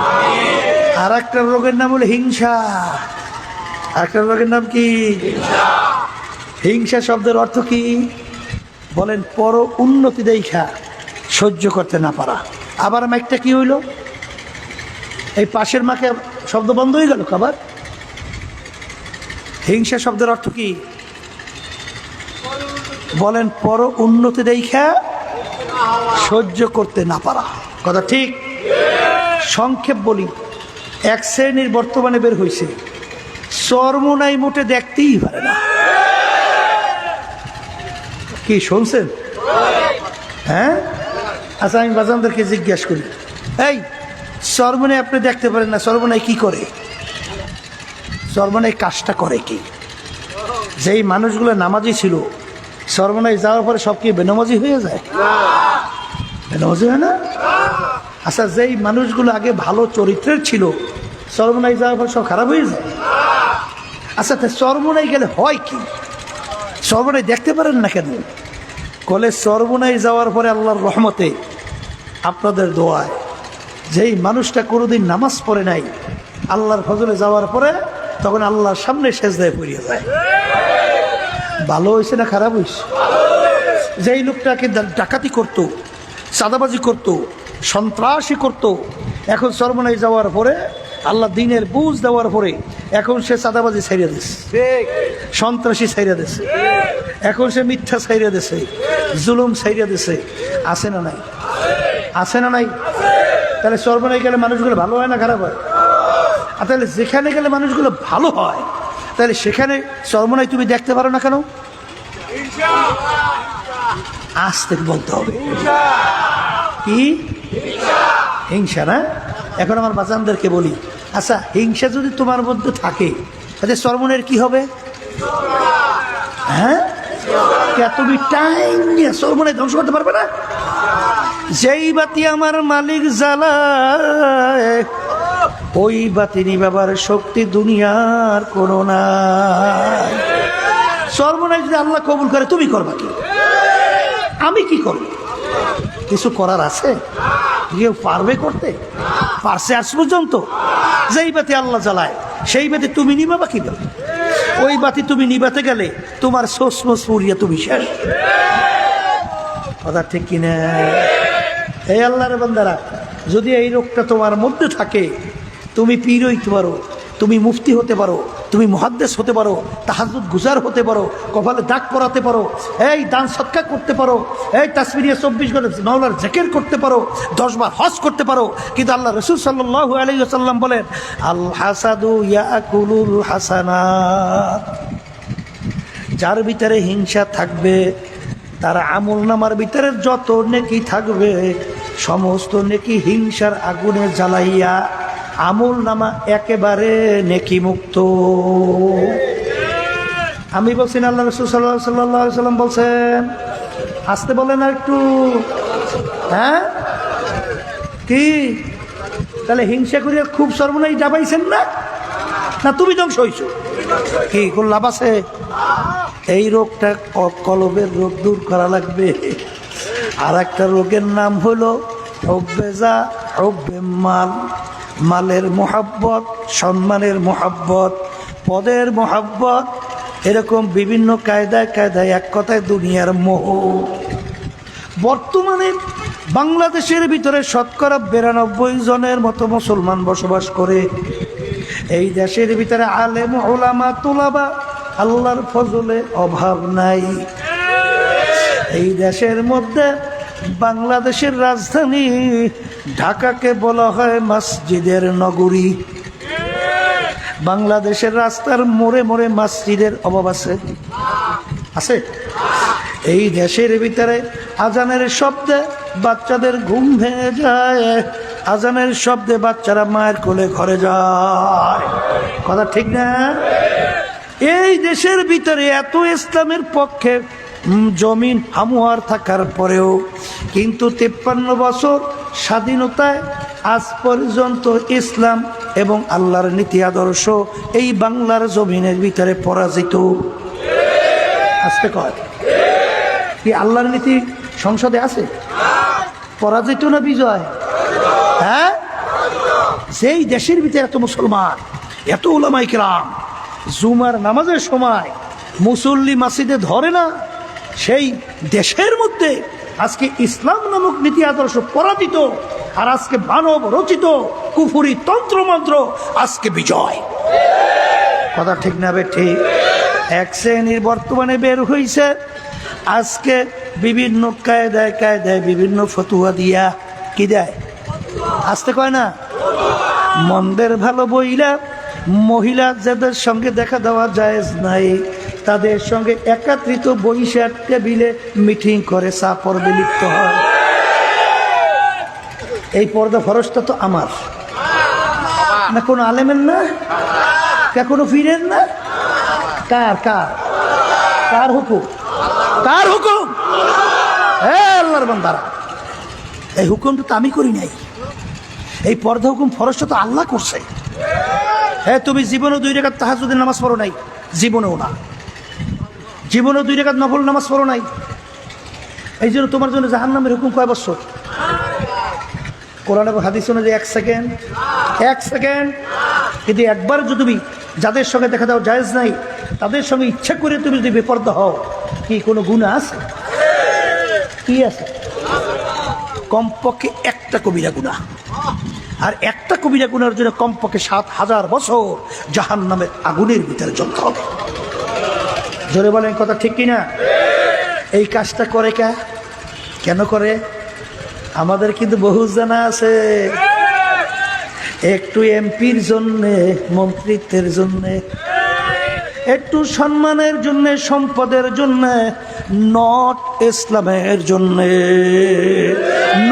Speaker 1: আর একটা রোগের নাম হলো হিংসা। আর একটা রোগের নাম কি? হিংসা শব্দের অর্থ কি বলেন? পর উন্নতি দেখা সহ্য করতে না পারা। আবার মাইকটা কি হইল? এই পাশের মাকে শব্দ বন্ধ হয়ে গেল খাবার। হিংসা শব্দের অর্থ কি বলেন? পর উন্নতি দেখা সহ্য করতে না পারা। কথা ঠিক? সংক্ষেপ বলি, এক শ্রেণীর বর্তমানে বের হয়েছে, চর্মনাই মোটে দেখতেই পারে না। কি শুনছেন? হ্যাঁ, আচ্ছা আমি বাজানদেরকে জিজ্ঞাসা করি, এই চর্মনাই আপনি দেখতে পারেন না, চর্মনাই কি করে? চর্মনাই কাজটা করে কি? যেই মানুষগুলো নামাজি ছিল, চর্মনাই যাওয়ার পরে সব কি বেনামাজি হয়ে যায়? বেনামাজি হয় না? আচ্ছা, যেই মানুষগুলো আগে ভালো চরিত্রের ছিল, চর্মনাই যাওয়ার পরে সব খারাপ হয়ে যায়? আচ্ছা, চর্মনাই গেলে হয় কি? চর্মনাই দেখতে পারেন না কেন? কলে চর্মনাই যাওয়ার পরে আল্লাহর রহমতে, আপনাদের দোয়ায়, যেই মানুষটা কোনোদিন নামাজ পড়ে নাই, আল্লাহর ফজলে যাওয়ার পরে তখন আল্লাহর সামনে সেজদায় পড়িয়ে যায়। ভালো হয়েছে না খারাপ হয়েছে? যেই লোকটাকে ডাকাতি করত, চাঁদাবাজি করত, সন্ত্রাসী করত, এখন চর্মনাই যাওয়ার পরে, আল্লাহ দিনের বুঝ দেওয়ার পরে, এখন সে চাঁদাবাজি ছাইড়া দিছে, সন্ত্রাসী ছাইড়া দিছে, এখন সে মিথ্যা ছাইড়া দিছে, জুলুম ছাইড়া দিছে। আছে না নাই? আছে না নাই? তাহলে চর্মনাই গেলে মানুষগুলো ভালো হয় না খারাপ হয়? আর তাহলে যেখানে গেলে মানুষগুলো ভালো হয়, তাহলে সেখানে চর্মনাই তুমি দেখতে পারো না কেন? আস্তে বলতে হবে। কি হিংসা? না? এখন আমার বাচ্চাদেরকে বলি, আচ্ছা হিংসা যদি তোমার মধ্যে থাকে, তাহলে চর্মনের কি হবে? হ্যাঁ, তুমি টাইম নিয়ে চর্মনাই ধ্বংস করতে পারবে না। যেই বাতি আমার মালিক জ্বালায়, ওই বাতি নিবাবার শক্তি দুনিয়ার কোনো নাই। চর্মনাই যদি আল্লাহ কবুল করে, তুমি করবা কি? আমি কি করব? কিছু করার আছে? কেউ পারবে করতে? পারছে আজ পর্যন্ত? যেই বাতি আল্লাহ জ্বালায়, সেই বাতি তুমি নিবাবা কিভাবে? ওই বাতি তুমি নিবাতে গেলে তোমার সোসমস পুরিয়া তুমি শেষ। কথা ঠিক কিনা? এই আল্লাহর বান্দারা, যদি এই রোগটা তোমার মধ্যে থাকে, তুমি পীর হইতে পারো, তুমি মুফতি হতে পারো, তুমি মুহাদ্দিস হতে পারো, তাহাজ্জুদ গুজার হতে পারো, কপালে দাগ পরাতে পারো, এই দান সদকা করতে পারো, এই তাসবিহ 24 ঘন্টা মাওলার জিকির করতে পারো, 10 বার হজ করতে পারো, কিন্তু আল্লাহ রাসূল সাল্লাল্লাহু আলাইহি ওয়াসাল্লাম বলেন, আল হাসাদু ইয়াকুলুল হাসানাত, যার ভিতরে হিংসা থাকবে তার আমলনামার ভিতরে যত নেকি থাকবে সমস্ত নেকি হিংসার আগুনে জ্বালাইয়া আমলনামা একেবারে নেকি মুক্ত। আমি বলছি না, আল্লাহ রাসূল সাল্লাল্লাহু আলাইহি ওয়াসাল্লাম বলছেন। আসতে বলেন না একটু, হ্যাঁ কি? তাহলে হিংসা করিয়া খুব সর্বনাশ ডাবাইছেন না? না তুমি ধ্বংস হইছো? কি কোন লাভ আছে? এই রোগটা কলবের রোগ দূর করা লাগবে। আর একটা রোগের নাম হলো হুব্বেজা, হুব্বে মাল, মালের মোহাব্বত, সম্মানের মোহাব্বত, পদের মোহাব্বত, এরকম বিভিন্ন কায়দায় কায়দায়, এক কথায় দুনিয়ার মোহ। বর্তমানে বাংলাদেশের ভিতরে শতকরা 92 জনের মতো মুসলমান বসবাস করে। এই দেশের ভিতরে আলেম ওলামা তুলাবা আল্লাহর ফজলে অভাব নাই। এই দেশের মধ্যে বাংলাদেশের রাজধানী ঢাকাকে বলা হয় মসজিদের নগরী। বাংলাদেশের রাস্তার মোড়ে মোড়ে মসজিদের অভাব আছে? আছে। এই দেশের ভিতরে আজানের শব্দে বাচ্চাদের ঘুম ভেঙে যায়, আজানের শব্দে বাচ্চারা মায়ের কোলে ঘরে যায়। কথা ঠিক না? এই দেশের ভিতরে এত ইসলামের পক্ষে জমিন হামুয়ার থাকার পরেও কিন্তু 53 বছর স্বাধীনতায় আজ পর্যন্ত ইসলাম এবং আল্লাহর নীতি আদর্শ এই বাংলার জমিনের ভিতরে পরাজিত। আসতে কয় কি আল্লাহর নীতি সংসদে আছে? পরাজিত না বিজয়? হ্যাঁ, সেই দেশের ভিতরে এত মুসলমান, এত উলামায়ে কেরাম, জুমার নামাজের সময় মুসল্লি মসজিদে ধরে না, সেই দেশের মধ্যে আজকে ইসলাম নামক নীতি আদর্শ পরাজিত, আর আজকে মানব রচিত কুফুরি তন্ত্রমন্ত্র আজকে বিজয়। কথা ঠিক না? ঠিক। এক শ্রেণীর বর্তমানে বের হয়েছে আজকে বিভিন্ন কায়দায় কায়দায় বিভিন্ন ফতুয়া দিয়া কি দেয়? আসতে কয় না, মন্দের ভালো বইলা মহিলা যাদের সঙ্গে দেখা দেওয়া জায়েজ নাই তাদের সঙ্গে একত্রিত বৈশাখ টেবিলে মিটিং করে চা পর্বে লিপ্ত হয়। এই পর্দা ফরজটা তো আমার না, কোনো আলেমের না, কোনো ফিরের না, কার কার কার হুকুম? কার হুকুম? আল্লাহর বান্দারা, এই হুকুমটা তো আমি করি নাই। এই পর্দা হুকুম ফরজটা তো আল্লাহ করছে। হ্যাঁ, তুমি জীবনে 2 রাকাত তাহাজ্জুদের নামাজ পড়ো নাই, জীবনেও না, জীবনে 2 রাকাত নফল নামাজ পড়ো নাই। এই জন্য তোমার জন্য জাহান্নামের হুকুম কয় বছর? কোরআন এবং হাদিস অনুযায়ী 1 সেকেন্ড, 1 সেকেন্ড। কিন্তু একবার যদি তুমি যাদের সঙ্গে দেখা দাও জায়েজ নাই তাদের সঙ্গে ইচ্ছা করে তুমি যদি বেপরদা হও, কি কোনো গুনাহ আছে? কি আছে? কমপক্ষে একটা কবিরা গুনাহ, আর একটা কবিরা গুনাহের জন্য কমপক্ষে 7000 বছর জাহান্নামের আগুনের ভিতরে জ্বলতে হবে। জোরে বলেন কথা ঠিক কিনা? এই কাজটা করে কেন করে? আমাদের কিন্তু বহু জানা আছে, একটু এমপির জন্যে, মন্ত্রিত্বের জন্যে, একটু সম্মানের জন্যে, সম্পদের জন্যে, নট ইসলামের জন্যে,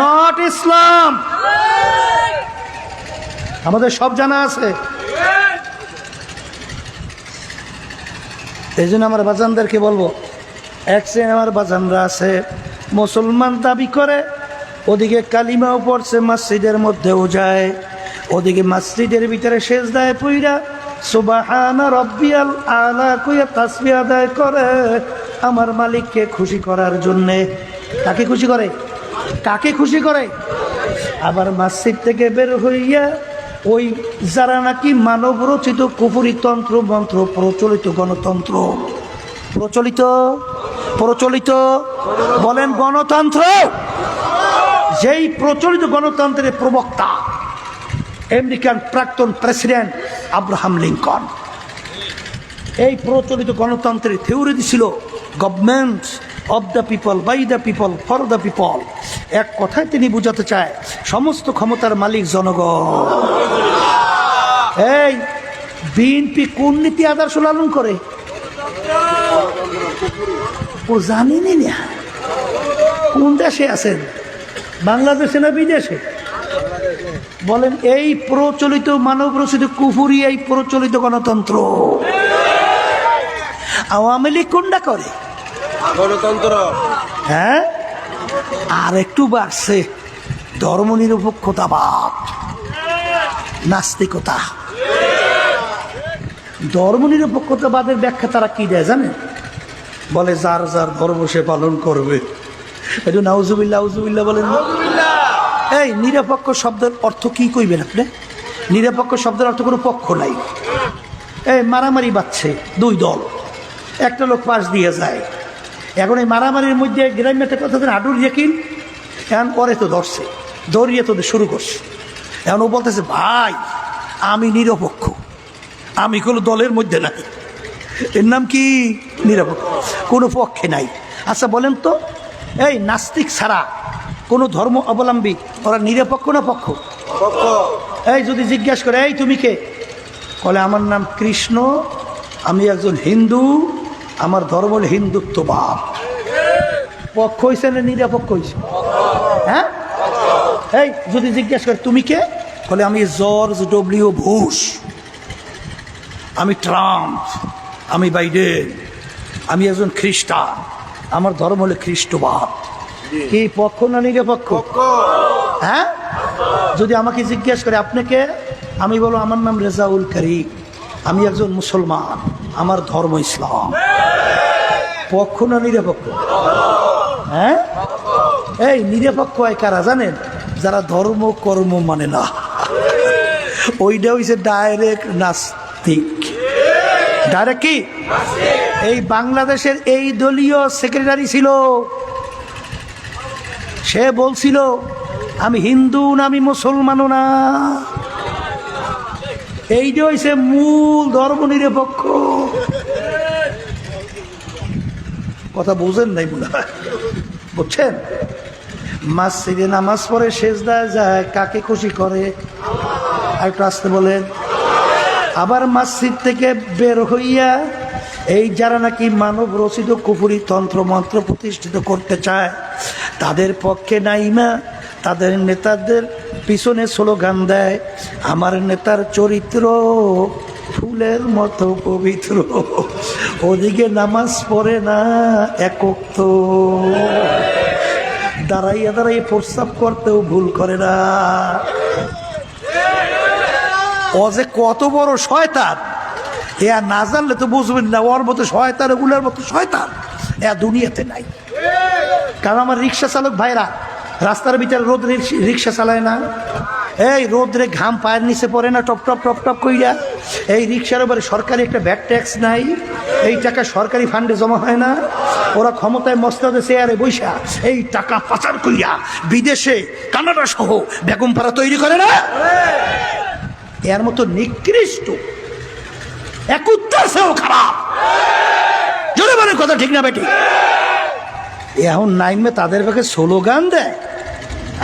Speaker 1: নট ইসলাম। আমাদের সব জানা আছে। এই জন্য আমার বাজানদেরকে বলবো, এক শ্রেণী আমার বাজানরা আছে মুসলমান দাবি করে, ওদিকে কালিমাও পড়ছে, মসজিদের মধ্যেও যায়, ওদিকে মসজিদের ভিতরে সেজদায় পইরা সুবহানা রাব্বিয়াল আলা কইয়া তাসবিহ আদায় করে আমার মালিককে খুশি করার জন্যে। কাকে খুশি করে? কাকে খুশি করে? আবার মসজিদ থেকে বের হইয়া ওই যারা নাকি মানব রচিত কুফরি তন্ত্র মন্ত্র প্রচলিত গণতন্ত্র প্রচলিত প্রচলিত বলেন গণতন্ত্র। যেই প্রচলিত গণতন্ত্রের প্রবক্তা আমেরিকান প্রাক্তন প্রেসিডেন্ট আব্রাহাম লিঙ্কন। এই প্রচলিত গণতন্ত্রের থিওরি ছিল government of the people, by the people, for the people. এক কথায় তিনি বোঝাতে চায় সমস্ত ক্ষমতার মালিক জনগণ। এই বিএনপি কোন নীতি আদর্শ লালন করে ও জানেনি না। কোন দেশে আছেন, বাংলাদেশে না বিদেশে? বলেন এই প্রচলিত মানব রচিত কুফুরি, এই প্রচলিত গণতন্ত্র। আওয়ামী লীগ কোনটা করে?
Speaker 2: গণতন্ত্র।
Speaker 1: হ্যাঁ, আর একটু বাড়ছে ধর্মনিরপেক্ষতাবাদ, নাস্তিকতা। ধর্মনিরপেক্ষতাবাদের ব্যাখ্যা তারা কি দেয় জানেন? বলে যার যার ধর্ম সে পালন করবে। একটু নাউজুবিল্লাহ নাউজুবিল্লাহ বলেন। এই নিরপেক্ষ শব্দের অর্থ কি কইবেন আপনি? নিরপেক্ষ শব্দের অর্থ কোনো পক্ষ নাই। এই মারামারি বাজছে দুই দল, একটা লোক পাশ দিয়ে যায়। এখন এই মারামারির মধ্যে গ্রাম্যতে কথা হাডুর যেকিন এখন পরে তো ধরছে, দৌড়িয়ে তোদের শুরু করছে। এখন ও বলতেছে ভাই আমি নিরপেক্ষ, আমি কোনো দলের মধ্যে নাই। এর নাম কি? নিরপেক্ষ, কোনো পক্ষে নাই। আচ্ছা বলেন তো, এই নাস্তিক ছাড়া কোনো ধর্ম অবলম্বী ওরা নিরপেক্ষ না পক্ষ? এই যদি জিজ্ঞাসা করে এই তুমি কে, বলে আমার নাম কৃষ্ণ, আমি একজন হিন্দু, আমার ধর্ম হল হিন্দুত্ববাদ। পক্ষ হয়েছে না নিরপেক্ষ হয়েছে? হ্যাঁ। এই যদি জিজ্ঞাসা করে তুমি কে, বলে আমি জর্জ ডব্লিউ বুশ, আমি ট্রাম্প, আমি বাইডেন, আমি একজন খ্রিস্টান, আমার ধর্ম হলো খ্রিস্টবাদ। কি পক্ষ না নিরপেক্ষ? হ্যাঁ। যদি আমাকে জিজ্ঞেস করে আপনাকে, আমি বলো আমার নাম রেজাউল করিম, আমি একজন মুসলমান, আমার ধর্ম ইসলাম। পক্ষ না নিরপেক্ষ? হ্যাঁ। এই নিরপেক্ষ হয় কারা জানেন? যারা ধর্ম কর্ম মানে না। ওইটা হইছে ডাইরেক্ট নাস্তিক। ডাইরেক্ট কি? এই বাংলাদেশের এই দলীয় সেক্রেটারি ছিল, সে বলছিল আমি হিন্দু না, আমি মুসলমানও না। এইটা হইছে মূল ধর্ম নিরপেক্ষ। কথা বুঝেন নাই মনে হয়, বুঝছেন? মসজিদে নামাজ পড়ে সেজদায় যায়, কাকে খুশি করে? আর একটু আসতে বলেন। আবার মসজিদ থেকে বের হইয়া এই যারা নাকি মানব রচিত কুফুরি তন্ত্র মন্ত্র প্রতিষ্ঠিত করতে চায় তাদের পক্ষে নাইমা তাদের নেতাদের পিছনে স্লোগান দেয় আমার নেতার চরিত্র ফুলের মতো পবিত্র, ওদিকে নামাজ পড়ে না একক, তো দাঁড়াইয়া দাঁড়াইয়া প্রস্তাব করতেও ভুল করে না। ও যে কত বড় শয়তান এ আর না জানলে তো বুঝবেন না। ওর মতো শয়তান, ওগুলোর মতো শয়তান এ দুনিয়াতে নাই। কারণ আমার রিক্সা চালক ভাইরা রাস্তার ভিতরে রোদ রিক্সা চালায় না, এই রোদ্রে ঘাম পায়ের নিচে পড়ে না টপ টপ টপ টপ কইরা। এই রিক্সার উপরে সরকারি একটা ব্যাড ট্যাক্স নাই, এই টাকা সরকারি ফান্ডে জমা হয় না। ওরা ক্ষমতায় মস্তাদে চেয়ারে বৈশা এই টাকা পাচার কইরা বিদেশে কানাডা সহ বেগমপাড়া তৈরি করে না। এর মতো নিকৃষ্ট এক উত্তরসেও খারাপ, জোরে বলে কথা ঠিক না বেটি? এখন নাইমে তাদের পক্ষে স্লোগান দেয়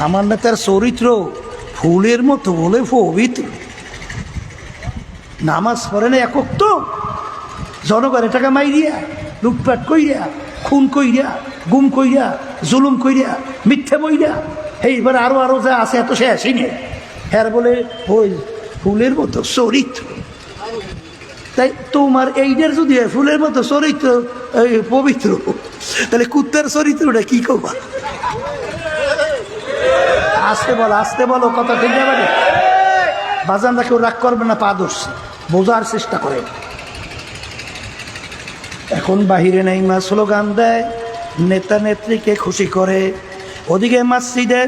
Speaker 1: আমার নেতার চরিত্র ফুলের মতো বলে পবিত্র, নামাজ পড়ে না একক, তো জনগণের টাকা মাইরিয়া লুটপাট কইরা খুন কইরা গুম কইরা জুলুম কইরা মিথ্যে বইরা এইবার আরো আরো যা আছে এত সে আসি নে হ্যাঁ বলে ওই ফুলের মতো চরিত্র। তাই তোমার এইটার যদি ফুলের মতো চরিত্র পবিত্র, তাহলে কুত্তার চরিত্রটা কি করবা? আসতে বলো কথা ঠিক না মানে? বাজানরা কেউ রাগ করবে না, পা ধরছে, বোঝার চেষ্টা করে। এখন বাহিরে নাই মা স্লোগান দেয়, নেতা নেত্রীকে খুশি করে। ওদিকে মসজিদে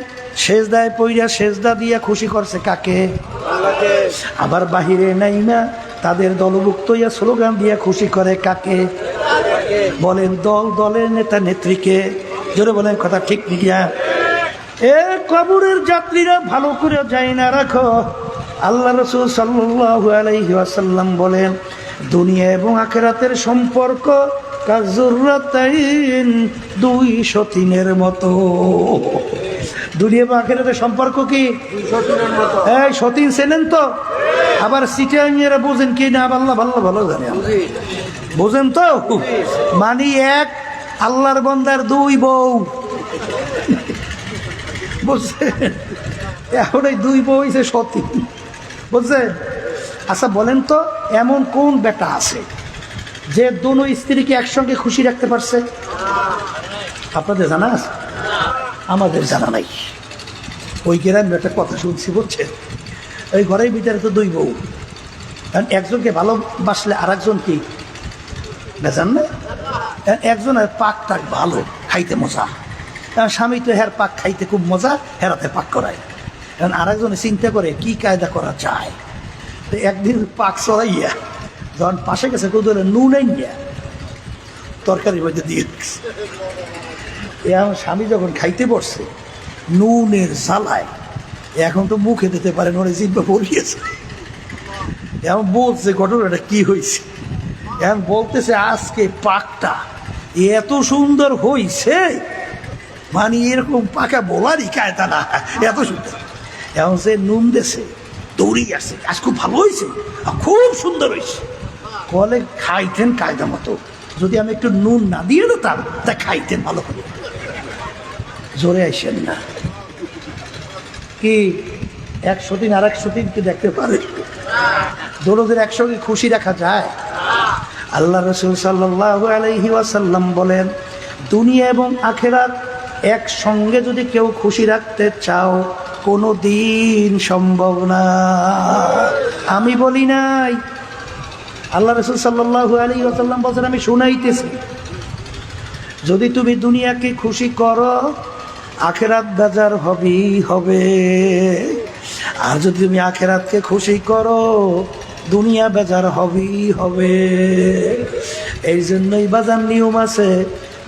Speaker 1: সেজদায় পইরা সেজদা দিয়া খুশি করছে কাকে? আবার বাহিরে নাই না তাদের দলভুক্ত ইয়া স্লোগান দিয়া খুশি করে কাকে? বলেন দল দলের নেতা নেত্রীকে, জোরে বলেন কথা ঠিক নিয়া। এ কবরের যাত্রীরা ভালো করে যায় না রাখো। আল্লাহ রাসূল সাল্লাল্লাহু আলাইহি ওয়াসাল্লাম বলেন, দুনিয়া এবং আখিরাতের সম্পর্ক কাযুররাতাইন, দুই সতীনের মতো। দুনিয়া এবং আখিরাতের সম্পর্ক কি? এই সতীন চেনেন তো? আবার সিটিয়াংয়েরা বোঝেন কি না? আল্লাহ ভালো ভালো জানে। বোঝেন তো? মানে এক আল্লাহর বান্দার দুই বউ, বুঝছেন? এখন এই দুই বউ হইছে সতীন, বুঝছেন? আচ্ছা বলেন তো, এমন কোন বেটা আছে যে দোনো স্ত্রীকে একসঙ্গে খুশি রাখতে পারছে? আপনাদের জানা আছে? আমাদের জানা নাই। ওই গ্রামে একটা কথা শুনছি, বুঝছেন? ওই ঘরের ভিতরে তো দুই বউ, একজনকে ভালোবাসলে আর একজন কি বেজান না? একজনের পাক টাক ভালো, খাইতে মজা, স্বামী তো হের পাক খাইতে খুব মজা, হেরাতে পাক করায়। কারণ আর একজনে চিন্তা করে কি কায়দা করা যায়। তো একদিন পাক চড়াইয়া যখন পাশে গেছে কোদলে নুন আইয়া তরকারির মধ্যে দিয়ে দিচ্ছে। এখন স্বামী যখন খাইতে বসছে, নুনের জ্বালায় এখন তো মুখে দিতে পারেন, ওরা জিব্বা পড়িয়েছে। এখন বলছে ঘটনাটা কি হয়েছে। এখন বলতেছে আজকে পাকটা এত সুন্দর হয়েছে, মানে এরকম পাকা বলারই কায়দা না, এত সুন্দর। এখন সে নুন দেশে দৌড়ি গেছে, আজ খুব ভালো হয়েছে, খুব সুন্দর হয়েছে। বলে খাইতেন কায়দা মতো, যদি আমি একটু নুন না দিয়ে দিতাম তা খাইতেন ভালো করে। জোরে আইসেন না কি? 100 দিন আর 100 দিনকে দেখতে পারে, দোনোদের একসঙ্গে খুশি রাখা যায়? আল্লাহ রাসূল সাল্লাল্লাহু আলাইহি ওয়াসাল্লাম বলেন, দুনিয়া এবং আখিরাত একসঙ্গে যদি কেউ খুশি রাখতে চাও, কোনো দিন সম্ভব না। আমি বলি নাই, আল্লাহ রাসূল সাল্লাল্লাহু আলাইহি ওয়াসাল্লাম বলেন, আমি শুনাইতেছি। যদি তুমি দুনিয়াকে খুশি করো, আখিরাত বেজার হবেই হবে। আর যদি তুমি আখিরাতকে খুশি করো, দুনিয়া বেজার হবেই হবে। এই জন্যই বাজার নিয়ম আছে,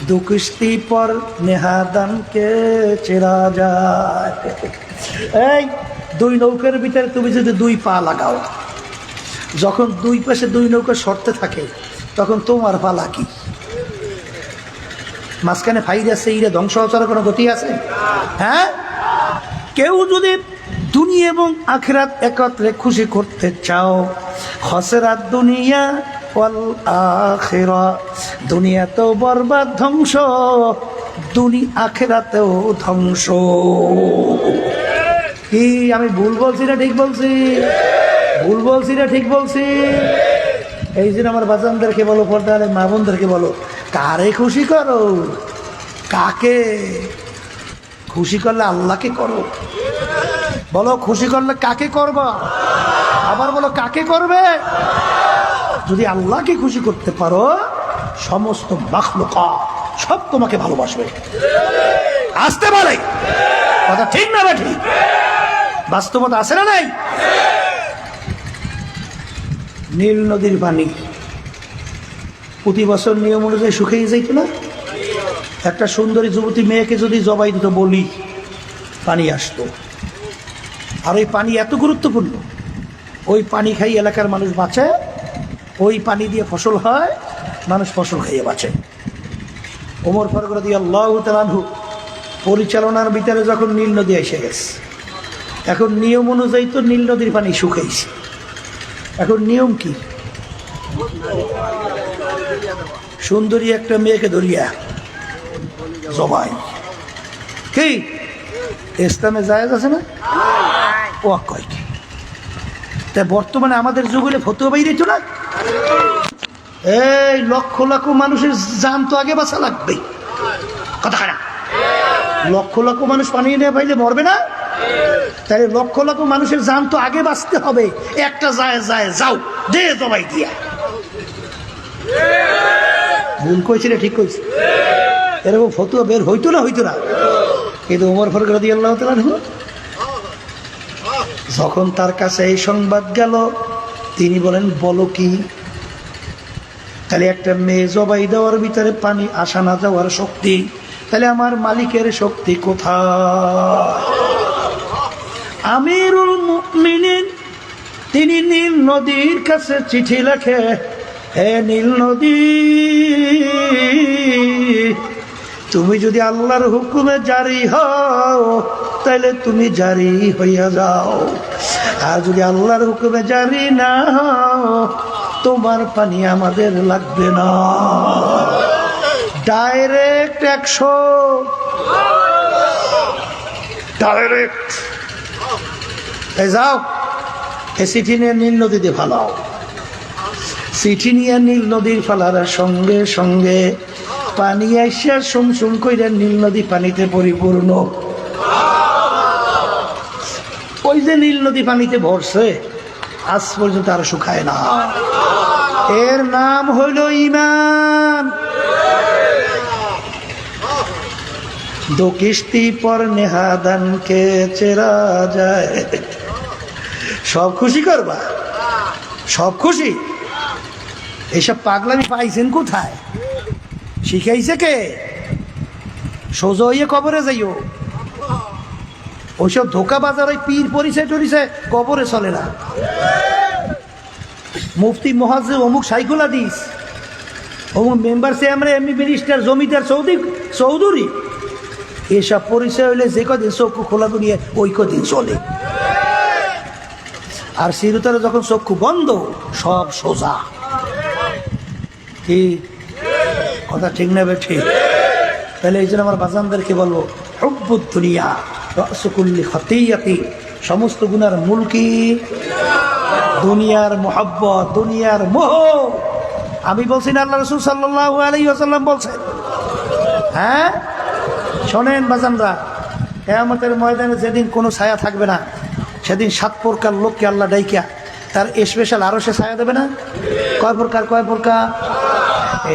Speaker 1: দু কিস্তি পর নেহাদানকে চেরা যায়। এই দুই নৌকার ভিতরে তুমি যদি দুই পা লাগাও, যখন দুই পাশে দুই নৌকা শর্তে থাকে, তখন তোমার পালা কি? মাঝখানে ফাইর আছে, ইরে ধ্বংস হওয়ার কোনো গতি আছে? হ্যাঁ? কেউ যদি দুনিয়া এবং আখিরাত একত্রে খুশি করতে চাও, খসরাত দুনিয়া ওয়াল আখিরা, দুনিয়াতেও বরবাদ ধ্বংস, আখিরাতেও ধ্বংস। কি আমি ভুল বলছি না ঠিক বলছি? ভুল বলছি না ঠিক বলছি? এই জন্য আমার বাজানদেরকে বলো, পর্দারে মা বোনদেরকে বলো, কারে খুশি করো? কাকে খুশি করলে? আল্লাহকে করো। বলো খুশি করলে কাকে করবা? আবার বলো কাকে করবে? যদি আল্লাহকে খুশি করতে পারো, সমস্ত মাখলুকাত সব তোমাকে ভালোবাসবে। আসতে পারে কথা ঠিক না? ঠিক বাস্তবতা আছে না নাই? নীল নদীর পানি প্রতি বছর নিয়ম অনুযায়ী শুকিয়ে যাইত না? একটা সুন্দরী যুবতী মেয়েকে যদি জবাই দিত বলি, পানি আসতো। আর ওই পানি এত গুরুত্বপূর্ণ, ওই পানি খাই এলাকার মানুষ বাঁচে, ওই পানি দিয়ে ফসল হয়, মানুষ ফসল খাইয়ে বাঁচে। ওমর ফারুক রাদিয়াল্লাহু তাআলা আনহু পরিচালনার ভিতরে যখন নীল নদী এসে গেছে, এখন নিয়ম অনুযায়ী তো নীল নদীর পানি শুকাইছে। এখন নিয়ম কি? সুন্দরী একটা মেয়েকে ধরিয়া জবাই, কি ইসলামে জায়েজ আছে না? ও কয় কি? তাই বর্তমানে আমাদের যুগ হলে ফতুয়া বাইরে তো না। এই লক্ষ লক্ষ মানুষের জান তো আগে বাঁচা লাগবে, কথা খারাপ। লক্ষ লক্ষ মানুষ পানি নিয়ে পাইলে মরবে না? তাহলে লক্ষ লক্ষ মানুষের জান তো আগে বাঁচতে হবে। একটা যায় যাও দে জবাই দিয়া। ভুল কইছি না ঠিক কইছি? এরকম ফতুয়া বের হইতো না? কিন্তু ওমর ফারুক রাদিয়াল্লাহু তাআলা আনহু যখন তার কাছে এই সংবাদ গেল, তিনি বলেন বলো কি? তাহলে একটা মেয়ে জবাই দেওয়ার ভিতরে পানি আসা না যাওয়ার শক্তি, তাহলে আমার মালিকের শক্তি কোথায়? আমিরুল মুমিনিন তিনি নীল নদীর কাছে চিঠি লেখে, হে নীল নদী, তুমি যদি আল্লাহর হুকুমে জারি হও তাহলে তুমি জারি হইয়া যাও, আর যদি আল্লাহর হুকুমে জারি না হও তোমার পানি আমাদের লাগবে না। Direct 100, direct. যাও এ চিঠি নিয়ে নীল নদীতে ফালাও। চিঠি নিয়ে নীল নদীর ফালার সঙ্গে সঙ্গে পানি আইসা সুমসুম কইরা নীল নদী পানিতে পরিপূর্ণ। ওই যে নীল নদী পানিতে ভরছে আজ পর্যন্ত আর শুকায় না। এর নাম হইল ঈমান। দো কিস্তি পর নেহাদান কে চেরা যায়। সব খুশি করবা, সব খুশি। এইসব পাগলামি পাইছেন কোথায়? শিখাইছে কে? সোজা হইয়ে কবরে যাইও। ওইসব ধোকা বাজার ওই পীর পরিচয় টরিচয় কবরে চলে না। মুফতি মহাজে অমুক সাইকুল হাদিস, অমুক মেম্বার চেয়ারম্যান এমপি মিনিস্টার জমিদার চৌধুরী, এসব পরিচয় হইলে যে কদিন চক্ষু খোলা দুনিয়া ওই কদিন চলে। আর চিরতরে যখন চক্ষু বন্ধ সব সোজা। ঠিক কথা ঠিক না বে? ঠিক। তাহলে এই জন্য আমার বাজানদেরকে বলবো, হুব্বুদ দুনিয়া রাসু কুল্লি খতিয়াতি, সমস্ত গুনার মূল কি? দুনিয়ার মোহাব্বত, দুনিয়ার মোহ। আমি বলছি না, আল্লাহ রাসূল সাল্লাল্লাহু আলাইহি ওয়াসাল্লাম বলছেন। হ্যাঁ শোনেন বাজানরা, কিয়ামতের ময়দানে যেদিন কোনো ছায়া থাকবে না, সেদিন 7 প্রকার লোককে আল্লাহ ডাইকা তার স্পেশাল আরো সে ছায়া দেবে না? কয় প্রকার? কয় প্রকার?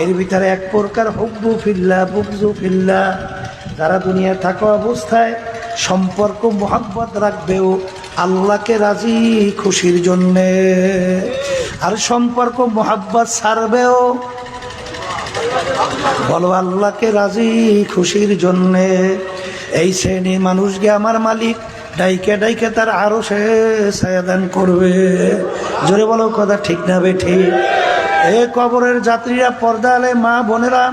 Speaker 1: এর ভিতরে 1 প্রকার হুব্বু ফিল্লাহ বুগযু ফিল্লাহ, যারা দুনিয়ায় থাকা অবস্থায় সম্পর্ক মোহাব্বত রাখবেও আল্লাহকে রাজি খুশির জন্যে, আর সম্পর্ক মোহাব্বত ছাড়বেও বলো আল্লাহকে রাজি খুশির জন্যে। এই শ্রেণীর মানুষকে আমার মালিক ডাইকে ডাইকে তার আরো সে ছায়াদান করবে। জোরে বলো কথা ঠিক না বে? ঠিক। এ কবরের যাত্রীরা, পর্দালে মা বোনেরা,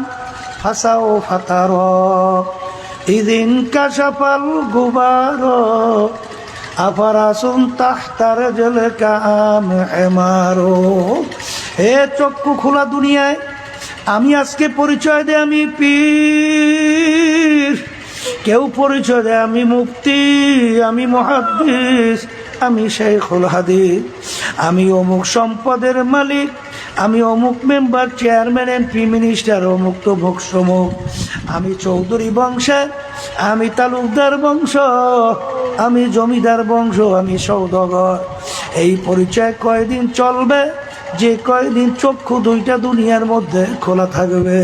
Speaker 1: ফাসাও ফাতার ইদিন কাশাফাল গুবার আফারাসুন তাহতার জল কাম হেমারো। হে চক্ষু খোলা দুনিয়ায়, আমি আজকে পরিচয় দেয় আমি পীর, কেউ পরিচয় দেয় আমি মুফতি, আমি মুহাদ্দিস, আমি শাইখুল হাদিস, আমি অমুক সম্পদের মালিক, আমি অমুক মেম্বার চেয়ারম্যান এমপি মিনিস্টার অমুক তো ভোগ সমুক, আমি চৌধুরী বংশের, আমি তালুকদার বংশ, আমি জমিদার বংশ, আমি সৌদাগর। এই পরিচয় কয়দিন চলবে? যে কয়দিন চক্ষু দুইটা দুনিয়ার মধ্যে খোলা থাকবে।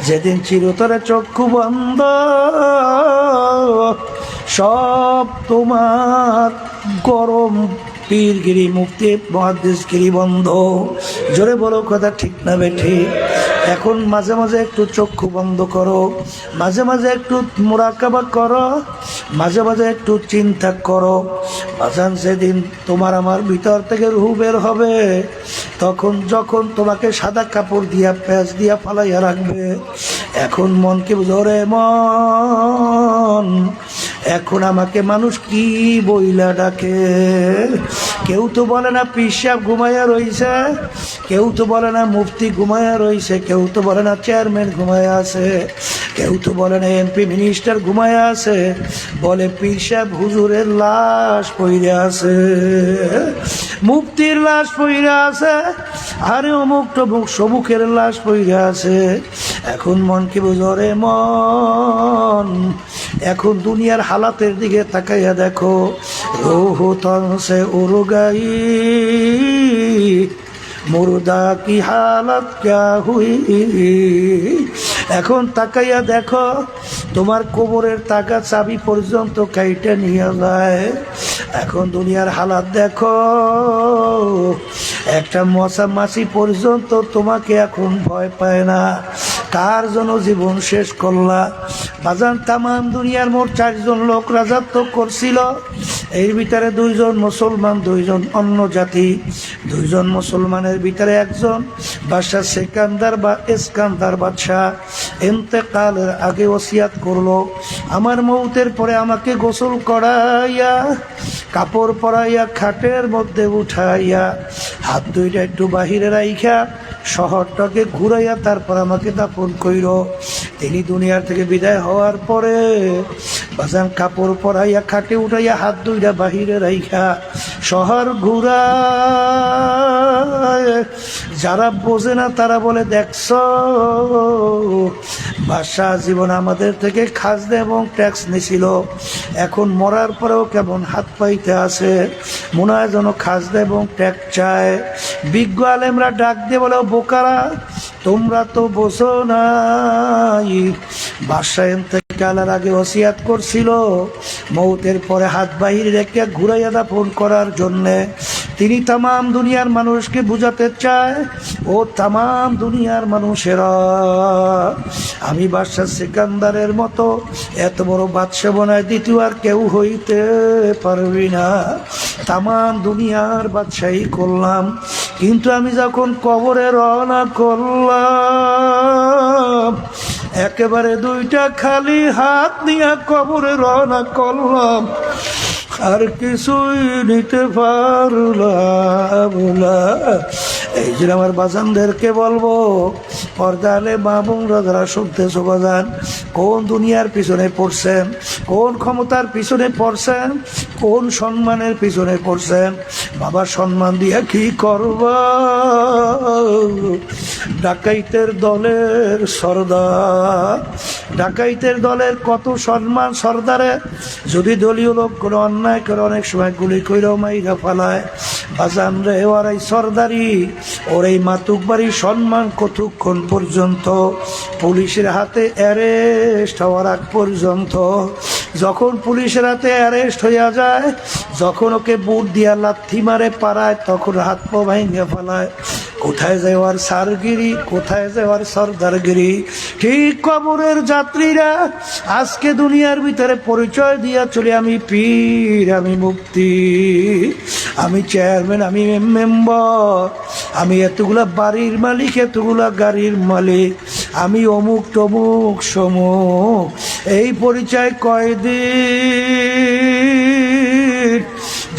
Speaker 1: যেদিন চিরতরে চক্ষু বন্ধ, সব তোমার গরম পীরগিরি মুফতি মুহাদ্দিসগিরি বন্ধ। জোরে বলো কথা ঠিক না বে? ঠিক। এখন মাঝে মাঝে একটু চক্ষু বন্ধ করো, মাঝে মাঝে একটু মুরাকাবা করো, মাঝে মাঝে একটু চিন্তা করো। বাজান সেদিন তোমার আমার ভিতর থেকে রুহ বের হবে, তখন যখন তোমাকে সাদা কাপড় দিয়া প্যাঁচ দিয়া ফালাইয়া রাখবে। এখন মনকে জোরে মন, এখন আমাকে মানুষ কি বইলা ডাকে? কেউ তো বলে না পীর সাহেব ঘুমাইয়া রইছে, কেউ তো বলে না মুফতি ঘুমাইয়া রইছে, কেউ তো বলে না চেয়ারম্যান ঘুমাইয়া আছে, কেউ তো বলে না এমপি মিনিস্টার ঘুমাইয়া আছে, বলে পীর সাহেব হুজুরের লাশ পইরে আছে, মুফতির লাশ পইরে আছে, আরে অমুক টমুক সমুখের লাশ পইরে আছে। এখন মন কি বুঝরে মন, এখন দুনিয়ার হালাতের দিকে তাকাইয়া দেখো। রুহ তন সে উড় গাই, মুর্দা কি হালত ক্যা হুই। এখন তাকাইয়া দেখো তোমার কবরের টাকা চাবি পর্যন্ত কাইটা নিয়ে যায়। এখন দুনিয়ার হালাত দেখো, একটা মশা মাছি পর্যন্ত তোমাকে এখন ভয় পায় না। কার জন্য জীবন শেষ করলা? বাজান তামাম দুনিয়ার মোট 4 জন লোক রাজত্ব করছিল। এর ভিতরে 2 জন মুসলমান, 2 জন অন্য জাতি। 2 জন মুসলমানের ভিতরে একজন বাদশাহ সেকান্দার বা ইস্কান্দার বাদশাহ ইন্তেকালের আগে ওসিয়াত করলো, আমার মৌতের পরে আমাকে গোসল করাইয়া কাপড় পরাইয়া খাটের মধ্যে উঠাইয়া হাত দুইটা একটু বাহিরে রাইখা শহরটাকে ঘুরাইয়া তারপর আমাকে দাফন কইর। তিনি দুনিয়ার থেকে বিদায় হওয়ার পরে বাজান কাপড় পরাইয়া খাটে উঠাইয়া হাত দুইটা বাহিরে রাইখা শহর ঘুরা। যারা বোঝে না তারা বলে, দেখছ বাদশাহ জীবন আমাদের থেকে খাজনা এবং ট্যাক্স নিছিল, এখন মরার পরেও কেমন হাত পাইতে আছে, মনে হয় যেন খাজনা এবং ট্যাক্স চায়। বিজ্ঞ আলেমরা ডাক দিয়ে বলে, বোকারা তোমরা তো বোঝো নাই, বাদশাহ ইন্তেকালের আগে ওসিয়াত করছিল মৌতের পরে হাত বাহির রেখে ঘুরাইয়া দাফন করার জন্যে। তিনি তামাম দুনিয়ার মানুষকে বুঝাতে চায়, ও তামাম দুনিয়ার মানুষেরা, আমি বাদশাহ সিকান্দারের মতো এত বড় বাদশাহ বানায় দ্বিতীয় আর কেউ হইতে পারবি না। তামাম দুনিয়ার বাদশাহী করলাম, কিন্তু আমি যখন কবরে রওনা করলাম একেবারে 2টা খালি হাত নিয়ে কবরে রওনা করলাম, আর কিছুই নিতে পারলাম না। এই যে আমার বাজানদেরকে বলবো, পর্দালে মা বোনরা যারা শুনতেছো বাজান, কোন দুনিয়ার পিছনে পড়ছেন, কোন ক্ষমতার পিছনে পড়ছেন, কোন সম্মানের পিছনে পড়ছেন? বাবা সম্মান দিয়ে কি করবা? ডাকাইতের দলের সর্দার, ডাকাইতের দলের কত সম্মান সর্দারে, যদি দলীয় লোক কোনো অন্যায় করে অনেক সময় গুলি কইরাও মাইরা ফালায়। বাজান রে, ওর এই সর্দারি, ওর এই মাতুকবাড়ির সম্মান কতক্ষণ পর্যন্ত? পুলিশের হাতে অ্যারেস্ট হওয়ার আগ পর্যন্ত। যখন পুলিশের হাতে অ্যারেস্ট হইয়া যায়, যখন ওকে বুট দিয়া লাথি মারে পাড়ায়, তখন হাত পা ভাঙিয়া ফেলায়। কোথায় যায় ওর সারগিরি, কোথায় যায় ওর সর্দারগিরি? ঠিক কবরের যাত্রীরা আজকে দুনিয়ার ভিতরে পরিচয় দিয়া চলে, আমি পীর, আমি মুফতি, আমি চেয়ারম্যান, আমি মেম্বার, আমি এতগুলা বাড়ির মালিক, এতগুলা গাড়ির মালিক, আমি অমুক তমুক সমুক। এই পরিচয় কয়দিন?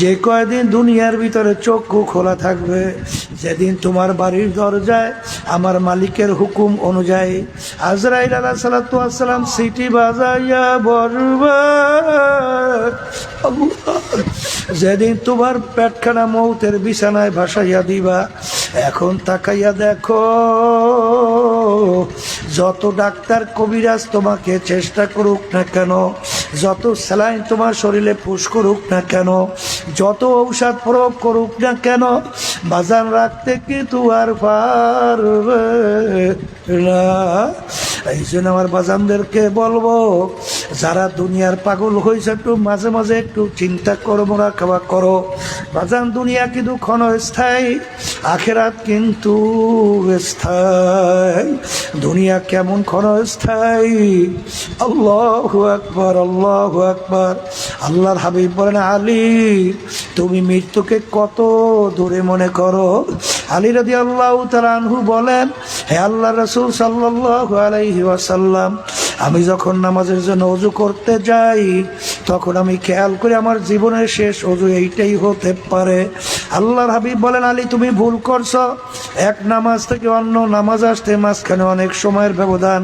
Speaker 1: যে কয়দিন দুনিয়ার ভিতরে চক্ষু খোলা থাকবে, যেদিন তোমার বাড়ির দরজায় আমার মালিকের হুকুম অনুযায়ী আজরাইল আলাইহিস সালাতু ওয়াস সালাম সিটি বাজাইয়া বলবে, যেদিন তোমার পেটখানা মৌতের বিছানায় ভাসাইয়া দিবা। এখন তাকাইয়া দেখো, যত ডাক্তার কবিরাজ তোমাকে চেষ্টা করুক না কেন, যত স্যালাইন তোমার শরীরে পুশ করুক না কেন, যত ঔষধ প্রয়োগ করুক না কেন, বাজান রাখতে কিন্তু আর পারবে না। এই জন্য আমার বাজানদেরকে বলবো, যারা দুনিয়ার পাগল হয়েছে একটু মাঝে মাঝে একটু চিন্তা করো, মোরা খাওয়া করো। বাজান দুনিয়া কিন্তু ক্ষণস্থায়ী, আখেরাত কিন্তু স্থায়ী। দুনিয়া কেমন ক্ষণস্থায়ী? আল্লাহু আকবার, আল্লাহু আকবার। আল্লাহর হাবিব বলেন, আলী তুমি মৃত্যুকে কত দূরে মনে করো? আলী রাদিয়াল্লাহু তাআলা আনহু বলেন, হে আল্লাহর রাসূল সাল্লাল্লাহু আলাইহি ওয়াসাল্লাম, আমি যখন নামাজের জন্য ওযু করতে যাই তখন আমি খেয়াল করি আমার জীবনের শেষ ওযু এইটাই হতে পারে। আল্লাহর হাবিব বলেন, আলী তুমি ভুল করছো, এক নামাজ থেকে অন্য নামাজ আসতে মাঝখানে অনেক সময়ের ব্যবধান।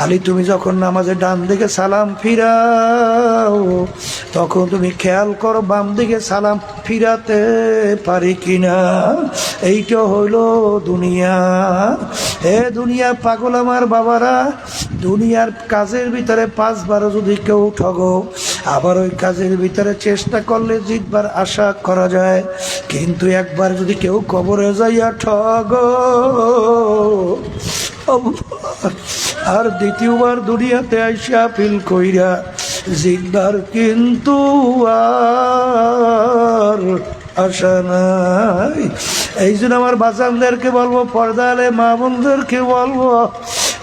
Speaker 1: আলী তুমি যখন নামাজে ডান দিকে সালাম ফিরাও তখন তুমি খেয়াল করো বাম দিকে সালাম ফিরাতে পারি কিনা। এইটা হইল দুনিয়া। এ দুনিয়া পাগল আমার বাবারা, দুনিয়ার কাজের ভিতরে 5 বার যদি কেউ ঠগো, আবার ওই কাজের ভিতরে চেষ্টা করলে জিতবার আশা করা যায়, কিন্তু একবার যদি কেউ কবরে যাইয়া ঠগো, আর দ্বিতীয়বার দুনিয়াতে আইসা ফিল কইরা জিদ্দার কিন্তু আর আশা নাই। এই জন্য আমার বাচ্চাদেরকে বলবো, পর্দালে মা বোনদেরকে বলবো,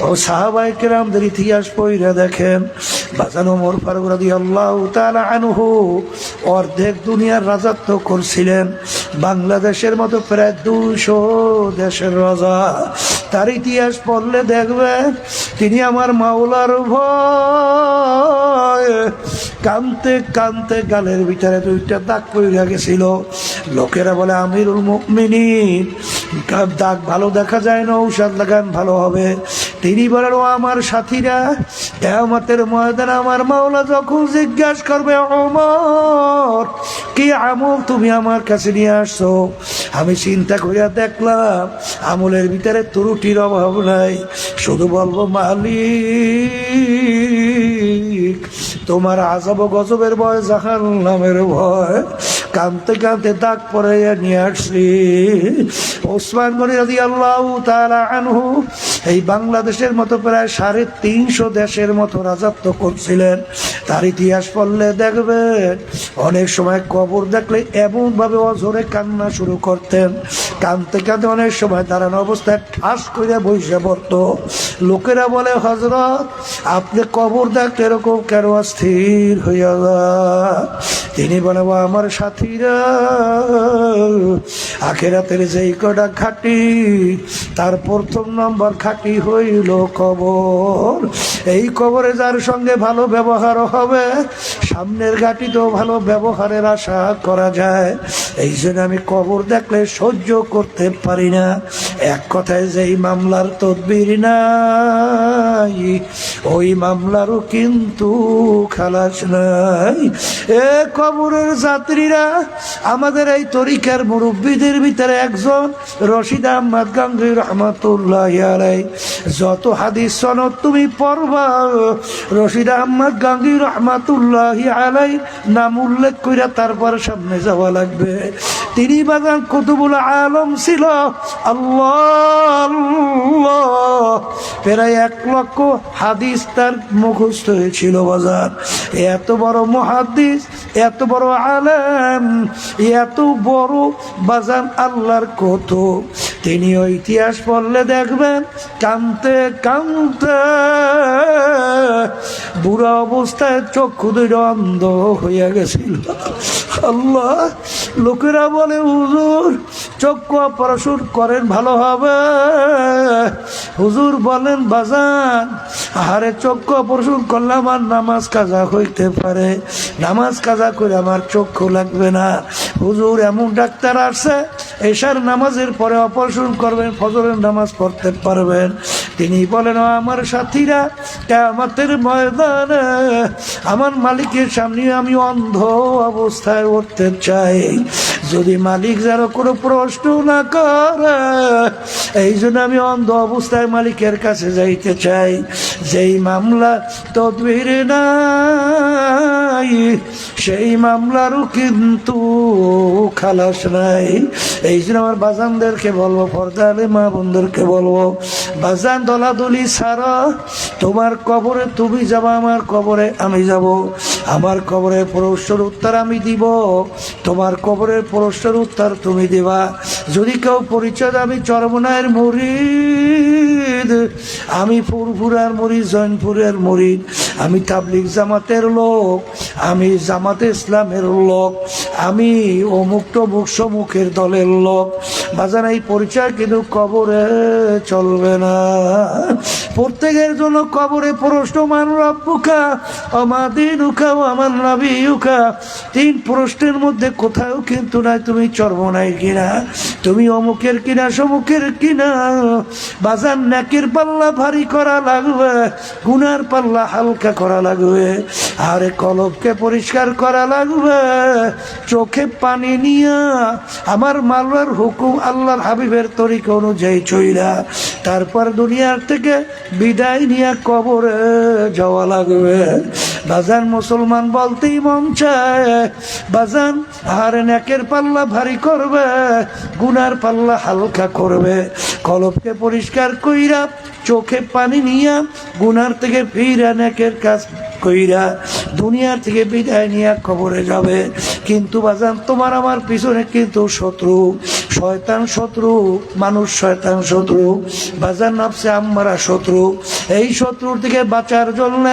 Speaker 1: ও সাহাবায়ে কেরামদের ইতিহাস পড়ে দেখেন। বাজান ওমর ফারুক রাদিয়াল্লাহু তাআলা আনহু অর্ধেক দুনিয়ার রাজত্ব করছিলেন, বাংলাদেশের মতো প্রায় 200 দেশের রাজা। তার ইতিহাস পড়লে দেখবেন তিনি আমার মাওলার ভয় কানতে কানতে গালের ভিতরে 2টা দাগ পড়ে গেছিল। লোকেরা বলে আমিরুল মুমিনিন, দাগ ভালো দেখা যায় না, ঔষধ লাগান ভালো হবে। তিনি বলেন, ও আমার সাথীরা, কিয়ামতের ময়দানে আমার মাওলা যখন জিজ্ঞাসা করবে, ওমর কি আমল তুমি আমার কাছে নিয়ে আসছো, আমি চিন্তা করিয়া দেখলাম আমলের ভিতরে ত্রুটির অভাব নাই, শুধু বলবো মালিক তোমার আযাব গজবের ভয়, জাহান্নামের ভয়। কানতে কানতে দাগ পরাইয়া নিয়ে আসছি। ওসমান গনি রাদিয়াল্লাহু তাআলা আনহু এই বাংলাদেশের মতো প্রায় 350 দেশের মতো রাজত্ব করছিলেন। তার ইতিহাস পড়লে দেখবেন অনেক সময় কবর দেখলে এমনভাবে অঝরে কান্না শুরু করতেন, কানতে কানতে অনেক সময় দাঁড়ানো অবস্থায় ঠাস করে বসে পড়তো। লোকেরা বলে, হযরত আপনি কবর দেখলে এরকম কেন অস্থির হইয়া যায়? তিনি বলে, আমার সাথীরা, আখিরাতের যেই কটা খাঁটি, তার প্রথম নম্বর খাঁটি হইল কবর। এই কবরে যার সঙ্গে ভালো ব্যবহার হবে, সামনের ঘাটিতেও ভালো ব্যবহারের আশা করা যায়। এই জন্য আমি কবর দেখলে সহ্য করতে পারি না। এক কথায় যেই মামলার তদবির নাই, ওই মামলারও কিন্তু খালাস নাই। এ কবরের যাত্রীরা, আমাদের এই তরিকার মুরব্বীদের ভিতরে একজন রশিদ আহমদ গাঙ্গুহি রহমাতুল্লাহ আলাইহি, যত হাদিস সনদ তুমি পড়বা, রশিদ আহমদ গাঙ্গুহি রহমাতুল্লাহ আলাইহি নাম উল্লেখ কইরা তারপর সামনে যাওয়া লাগবে। তিনি বাগান কুতুবুল আলম ছিল, আল্লাহ প্রায় 1 লক্ষ হাদিস তার মুখস্থ হয়েছিল। বাজার এত বড় মুহাদ্দিস, এত বড় আলেম, এত বড় বাজান আল্লাহর কত। তিনি ওই ইতিহাস পড়লে দেখবেন কানতে কানতে বুড়া অবস্থায় চক্ষু 2 অন্ধ হইয়া গেছিল। আল্লাহ, লোকেরা বলে হুজুর চক্ষু অপারেশন করেন ভালো হবে। হুজুর বলেন, বাজান আরে চক্ষু অপারেশন করলে আমার নামাজ কাজা হইতে পারে, নামাজ কাজা করে আমার চক্ষু লাগবে না। হুজুর এমন ডাক্তার আসছে, এশার নামাজের পরে অপারেশন করবেন, ফজরের নামাজ পড়তে পারবেন। তিনি বলেন, আমার সাথীরা, কিয়ামতের ময়দানে আমার মালিকের সামনে আমি অন্ধ অবস্থায় উঠতে চাই, যদি মালিক যেন কোনো প্রশ্ন না করে। এই জন্য আমি অন্ধ অবস্থায় মালিকের কাছে যাইতে চাই। যেই মামলা তদবির নাই, সেই মামলারও কিন্তু খালাস নাই। এই জন্য আমার বাজানদেরকে বলবো, পর্দালে মা বোনদেরকে বলবো, বাজান দলাদলি ছাড়া, তোমার কবরে তুমি যাবা, আমার কবরে আমি যাব। আমার কবরের প্রশ্নের উত্তর আমি দিব, তোমার কবরের প্রশ্নের উত্তর তুমি দিবা। যদি কেউ পরিচয়, আমি চরমনায়ের মুরিদ, আমি ফুরফুরার মুরিদ, জৈনপুরের মুরিদ, আমি তাবলিগ জামাতের লোক, আমি জামাতে ইসলামের লোক, আমি অমুক টমুক সমুখের দলের লোক। বাজান এই পরিচয় কিন্তু কবরে চলবে না। প্রত্যেকের জন্য কবরে প্রশ্ন, মান রব্বুকা ওমা দীনুকা ওয়া মান নাবিয়ুকা। 3 প্রশ্নের মধ্যে কোথাও কিন্তু নাই তুমি চরমনাই কিনা, তুমি অমুকের কিনা, সমুখের কিনা। বাজান নেকের পাল্লা ভারী করা লাগবে, গুনার পাল্লা হালকা করা লাগবে। আরে কলবকে পরিষ্কার করা লাগবে, চোখে পানি নিয়া আমার মাওলার হুকুম, আল্লাহর হাবিবের তরিকা অনুযায়ী চইলা তারপর দুনিয়ার থেকে বিদায় নিয়ে কবরে যাওয়া লাগবে। বাজান মুসলমান বলতেই মন চায়, বাজান আর নেকের পাল্লা ভারী করবে, গুনার পাল্লা হালকা করবে, কলবকে পরিষ্কার কইরা চোখে পানি নিয়া গুনার থেকে ফিরা নেকের কাজ কইরা দুনিয়ার থেকে বিদায় নিয়ে কবরে যাবে। কিন্তু বাজান তোমার আমার পিছনে কিন্তু শত্রু, শয়তান শত্রু, মানুষ শয়তান শত্রু, বাজার নফসে আম্মারা শত্রু। এই শত্রুর থেকে বাঁচার জন্য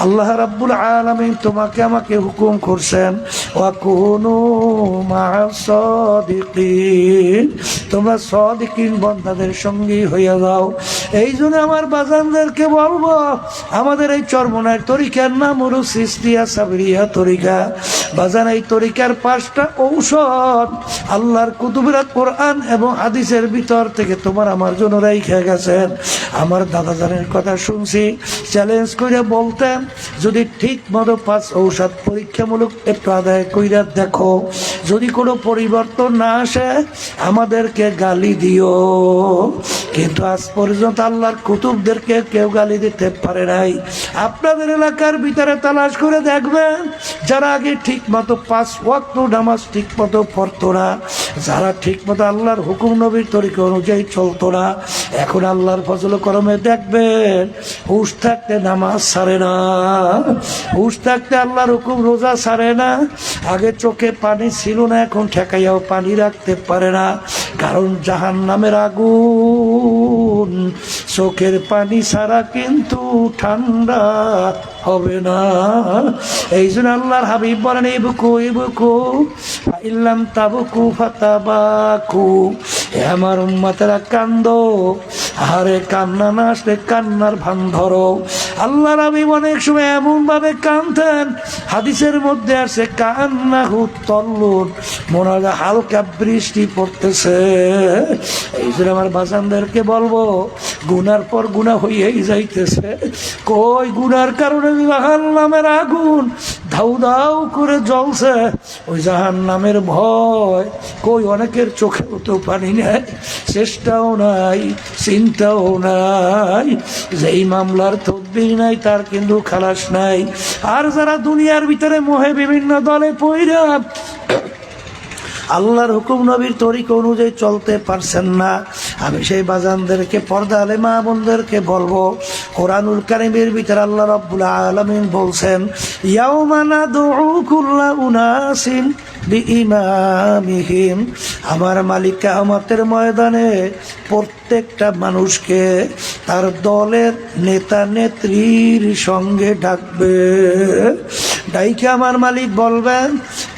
Speaker 1: আল্লাহ রাব্বুল আলামিন তোমাকে আমাকে হুকুম করছেন, ওয়াকুনু মা'আস সাদিকিন, তোমরা সাদিকিন বান্দাদের সঙ্গী হইয়া যাও। এই জন্য আমার বাজানদেরকে বলবো, আমাদের এই চরমনার তরিকার নাম হলো সিস্তিয়া সাবরিয়া তরিকা। বাজান এই তরিকার 5টা ঔষধ আল্লাহর কুতুবের কোরআন এবং হাদিসের ভিতর থেকে তোমার আমার জন্য রাইখা গেছেন। আমার দাদাজানের কথা শুনছি, চ্যালেঞ্জ করে বলতেন যদি ঠিক মতো 5 ঔষধ পরীক্ষামূলক একটু আদায় কইরা দেখো, যদি কোনো পরিবর্তন না আসে আমাদেরকে গালি দিও। কিন্তু আজ পর্যন্ত আল্লাহর কুতুবদেরকে কেউ গালি দিতে পারে নাই। আপনাদের এলাকার ভিতরে তালাশ করে দেখবেন, যারা আগে ঠিক মতো 5 ওয়াক্ত নামাজ ঠিক মতো পড়তো না, যারা ঠিক মতো আল্লাহর হুকুম নবীর তরিকা অনুযায়ী চলতো না, এখন আল্লাহর ফজল করমে দেখবেন হুশ থাকতে নামাজ ছাড়ে না, হুশ থাকতে আল্লাহর হুকুম রোজা ছাড়ে না। আগে চোখে পানি ছিল না, এখন ঠেকাইয়াও পানি রাখতে পারে না। কারণ জাহান্নামের আগুন চোখের পানি ছাড়া কিন্তু ঠান্ডা হবে না। এই জন্য আল্লাহর হাবিব বলেন, ইবকু ইবকু ইল্লাম তাবকু ফাতাবাকু, হে আমার উম্মতেরা কান্দো, আরে কান্না না আসলে কান্নার ভান ধরো। আল্লাহর হাবিব অনেক সময় এমন ভাবে কাঁদতেন, হাদিসের মধ্যে আছে কান্নাহু তল্লুন, মনে হয় হালকা বৃষ্টি পড়তেছে। এই জন্য আমার বাজানদেরকে বলবো, গুনার পর গুনাহ হইয়াই যাইতেছে। কই গুনার কারণে জাহান্নামের আগুন ধাউ ধাউ করে জ্বলছে, ওই জাহান্নামের ভয় কই অনেকের চোখেও তো পানি নেই, চেষ্টাও নাই, চিন্তাও নাই। যেই মামলার তদবির নাই তার কিন্তু খালাস নাই। আর যারা দুনিয়ার ভিতরে মোহে বিভিন্ন দলে পইরা আল্লাহর হুকুম নবীর তরিকা অনুযায়ী চলতে পারছেন না, আমি সেই বাজানদেরকে, পর্দা আলে মা বোনদেরকে বলবো, কোরআনুল কারীমের ভিতরে আল্লাহ রাব্বুল আলামিন বলছেন, ইয়াউমা নাদউ কুল্লা উনাসিন বিইমামিহিম, আমার মালিক কিয়ামতের ময়দানে প্রত্যেকটা মানুষকে তার দলের নেতা নেত্রীর সঙ্গে ডাকবে। ডাইকে আমার মালিক বলবেন,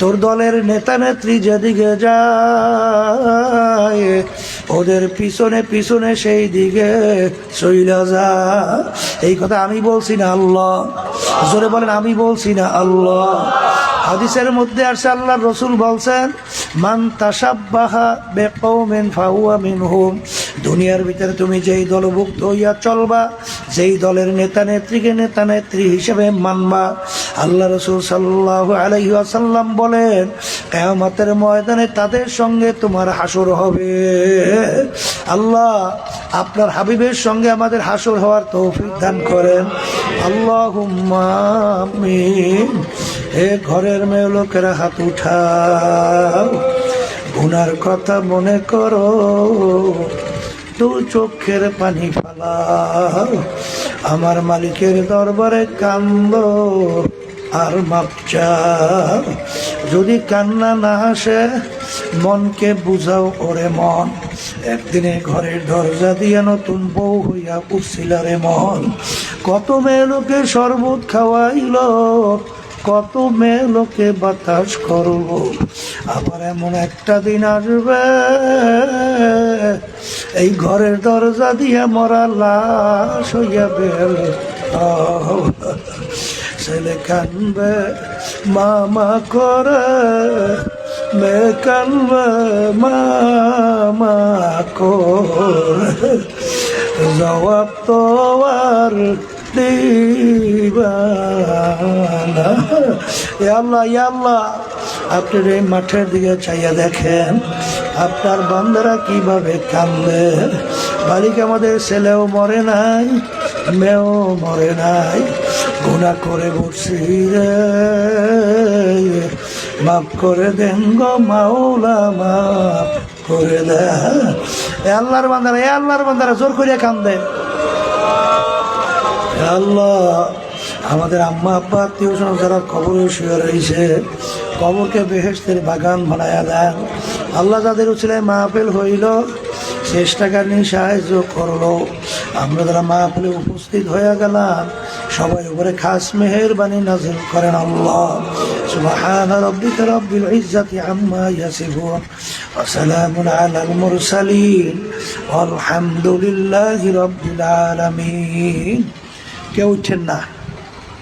Speaker 1: তোর দলের নেতা নেত্রী যেদিকে যায় ওদের পিছনে পিছনে সেই দিকে চইলা যা। এই কথা আমি বলছি না আল্লাহ, জোরে বলেন আমি বলছি না আল্লাহ। হাদিসের মধ্যে আসে আল্লাহর রাসূল বলছেন, মান তাশাব্বাহা বিকওমিন ফাহুয়া মিনহুম, দুনিয়ার ভিতরে তুমি যেই দলভুক্ত হইয়া চলবা, যেই দলের নেতা নেত্রীকে নেতা নেত্রী হিসেবে মানবা, আল্লাহ রাসূল সাল্লাল্লাহু আলাইহি ওয়াসাল্লাম বলেন কিয়ামতের ময়দানে তাদের সঙ্গে তোমার হাসর হবে। আল্লাহ আপনার হাবিবের সঙ্গে আমাদের হাসর হওয়ার তৌফিক দান করেন, আল্লাহুম্মা আমিন। হে ঘরের মেয়ে লোকেরা হাত উঠাও, গুনার কথা মনে করো, তো চোখের পানি ফালাও, আমার মালিকের দরবারে কান্দো আর মাপ চাও। যদি কান্না না আসে মনকে বুঝাও, ওরে মন একদিনে ঘরের দরজা দিয়ে নতুন বউ হইয়া উঠছিল রে মন, কত মেয়ে লোকে শরবত খাওয়াইল, কত মেয়ে লোকে বাতাস করব, আবার এমন একটা দিন আসবে এই ঘরের দরজা দিয়ে মরা লাশ হইয়া বের, ছেলে কানবে মামা করে, মেয়ে কানবে মামা করে, জবাব তো আর দিবানা। আল্লাহ আল্লাহ আপনার এই মাঠের দিকে চাইয়া দেখেন আপনার বান্দারা কিভাবে কান্দে। বালিক আমাদের ছেলেও মরে নাই, মেয়েও মরে নাই, গুনাহ করে বসছি রে, মাফ করে দেন গো মাওলা, মাফ করে দেন। এ আল্লাহর বান্দারা, এ আল্লাহর বান্দারা জোর করিয়া কান্দে। হে আল্লাহ, আমাদের আম্মা আব্বা আত্মীয় স্বজন যারা কবরে শুয়ে রয়েছে, কবরকে বেহেশতের বাগান বানায়া দেন। আল্লাহ, যাদের উচিলায় মাহফিল হইল, চেষ্টাকার নিয়ে সাহায্য করলো, আমরা যারা মাহফিলে উপস্থিত হয়ে গেলাম, সবাই উপরে খাস মেহেরবানি নাজিল করেন আল্লাহ। সুবহান রাব্বিকা রাব্বিল ইজ্জাতি আম্মা ইয়াসিফুন ওয়া সালামুন আলাল মুরসালিন ওয়ালহামদুলিল্লাহি রাব্বিল আলামিন। কেউ উঠছেন না।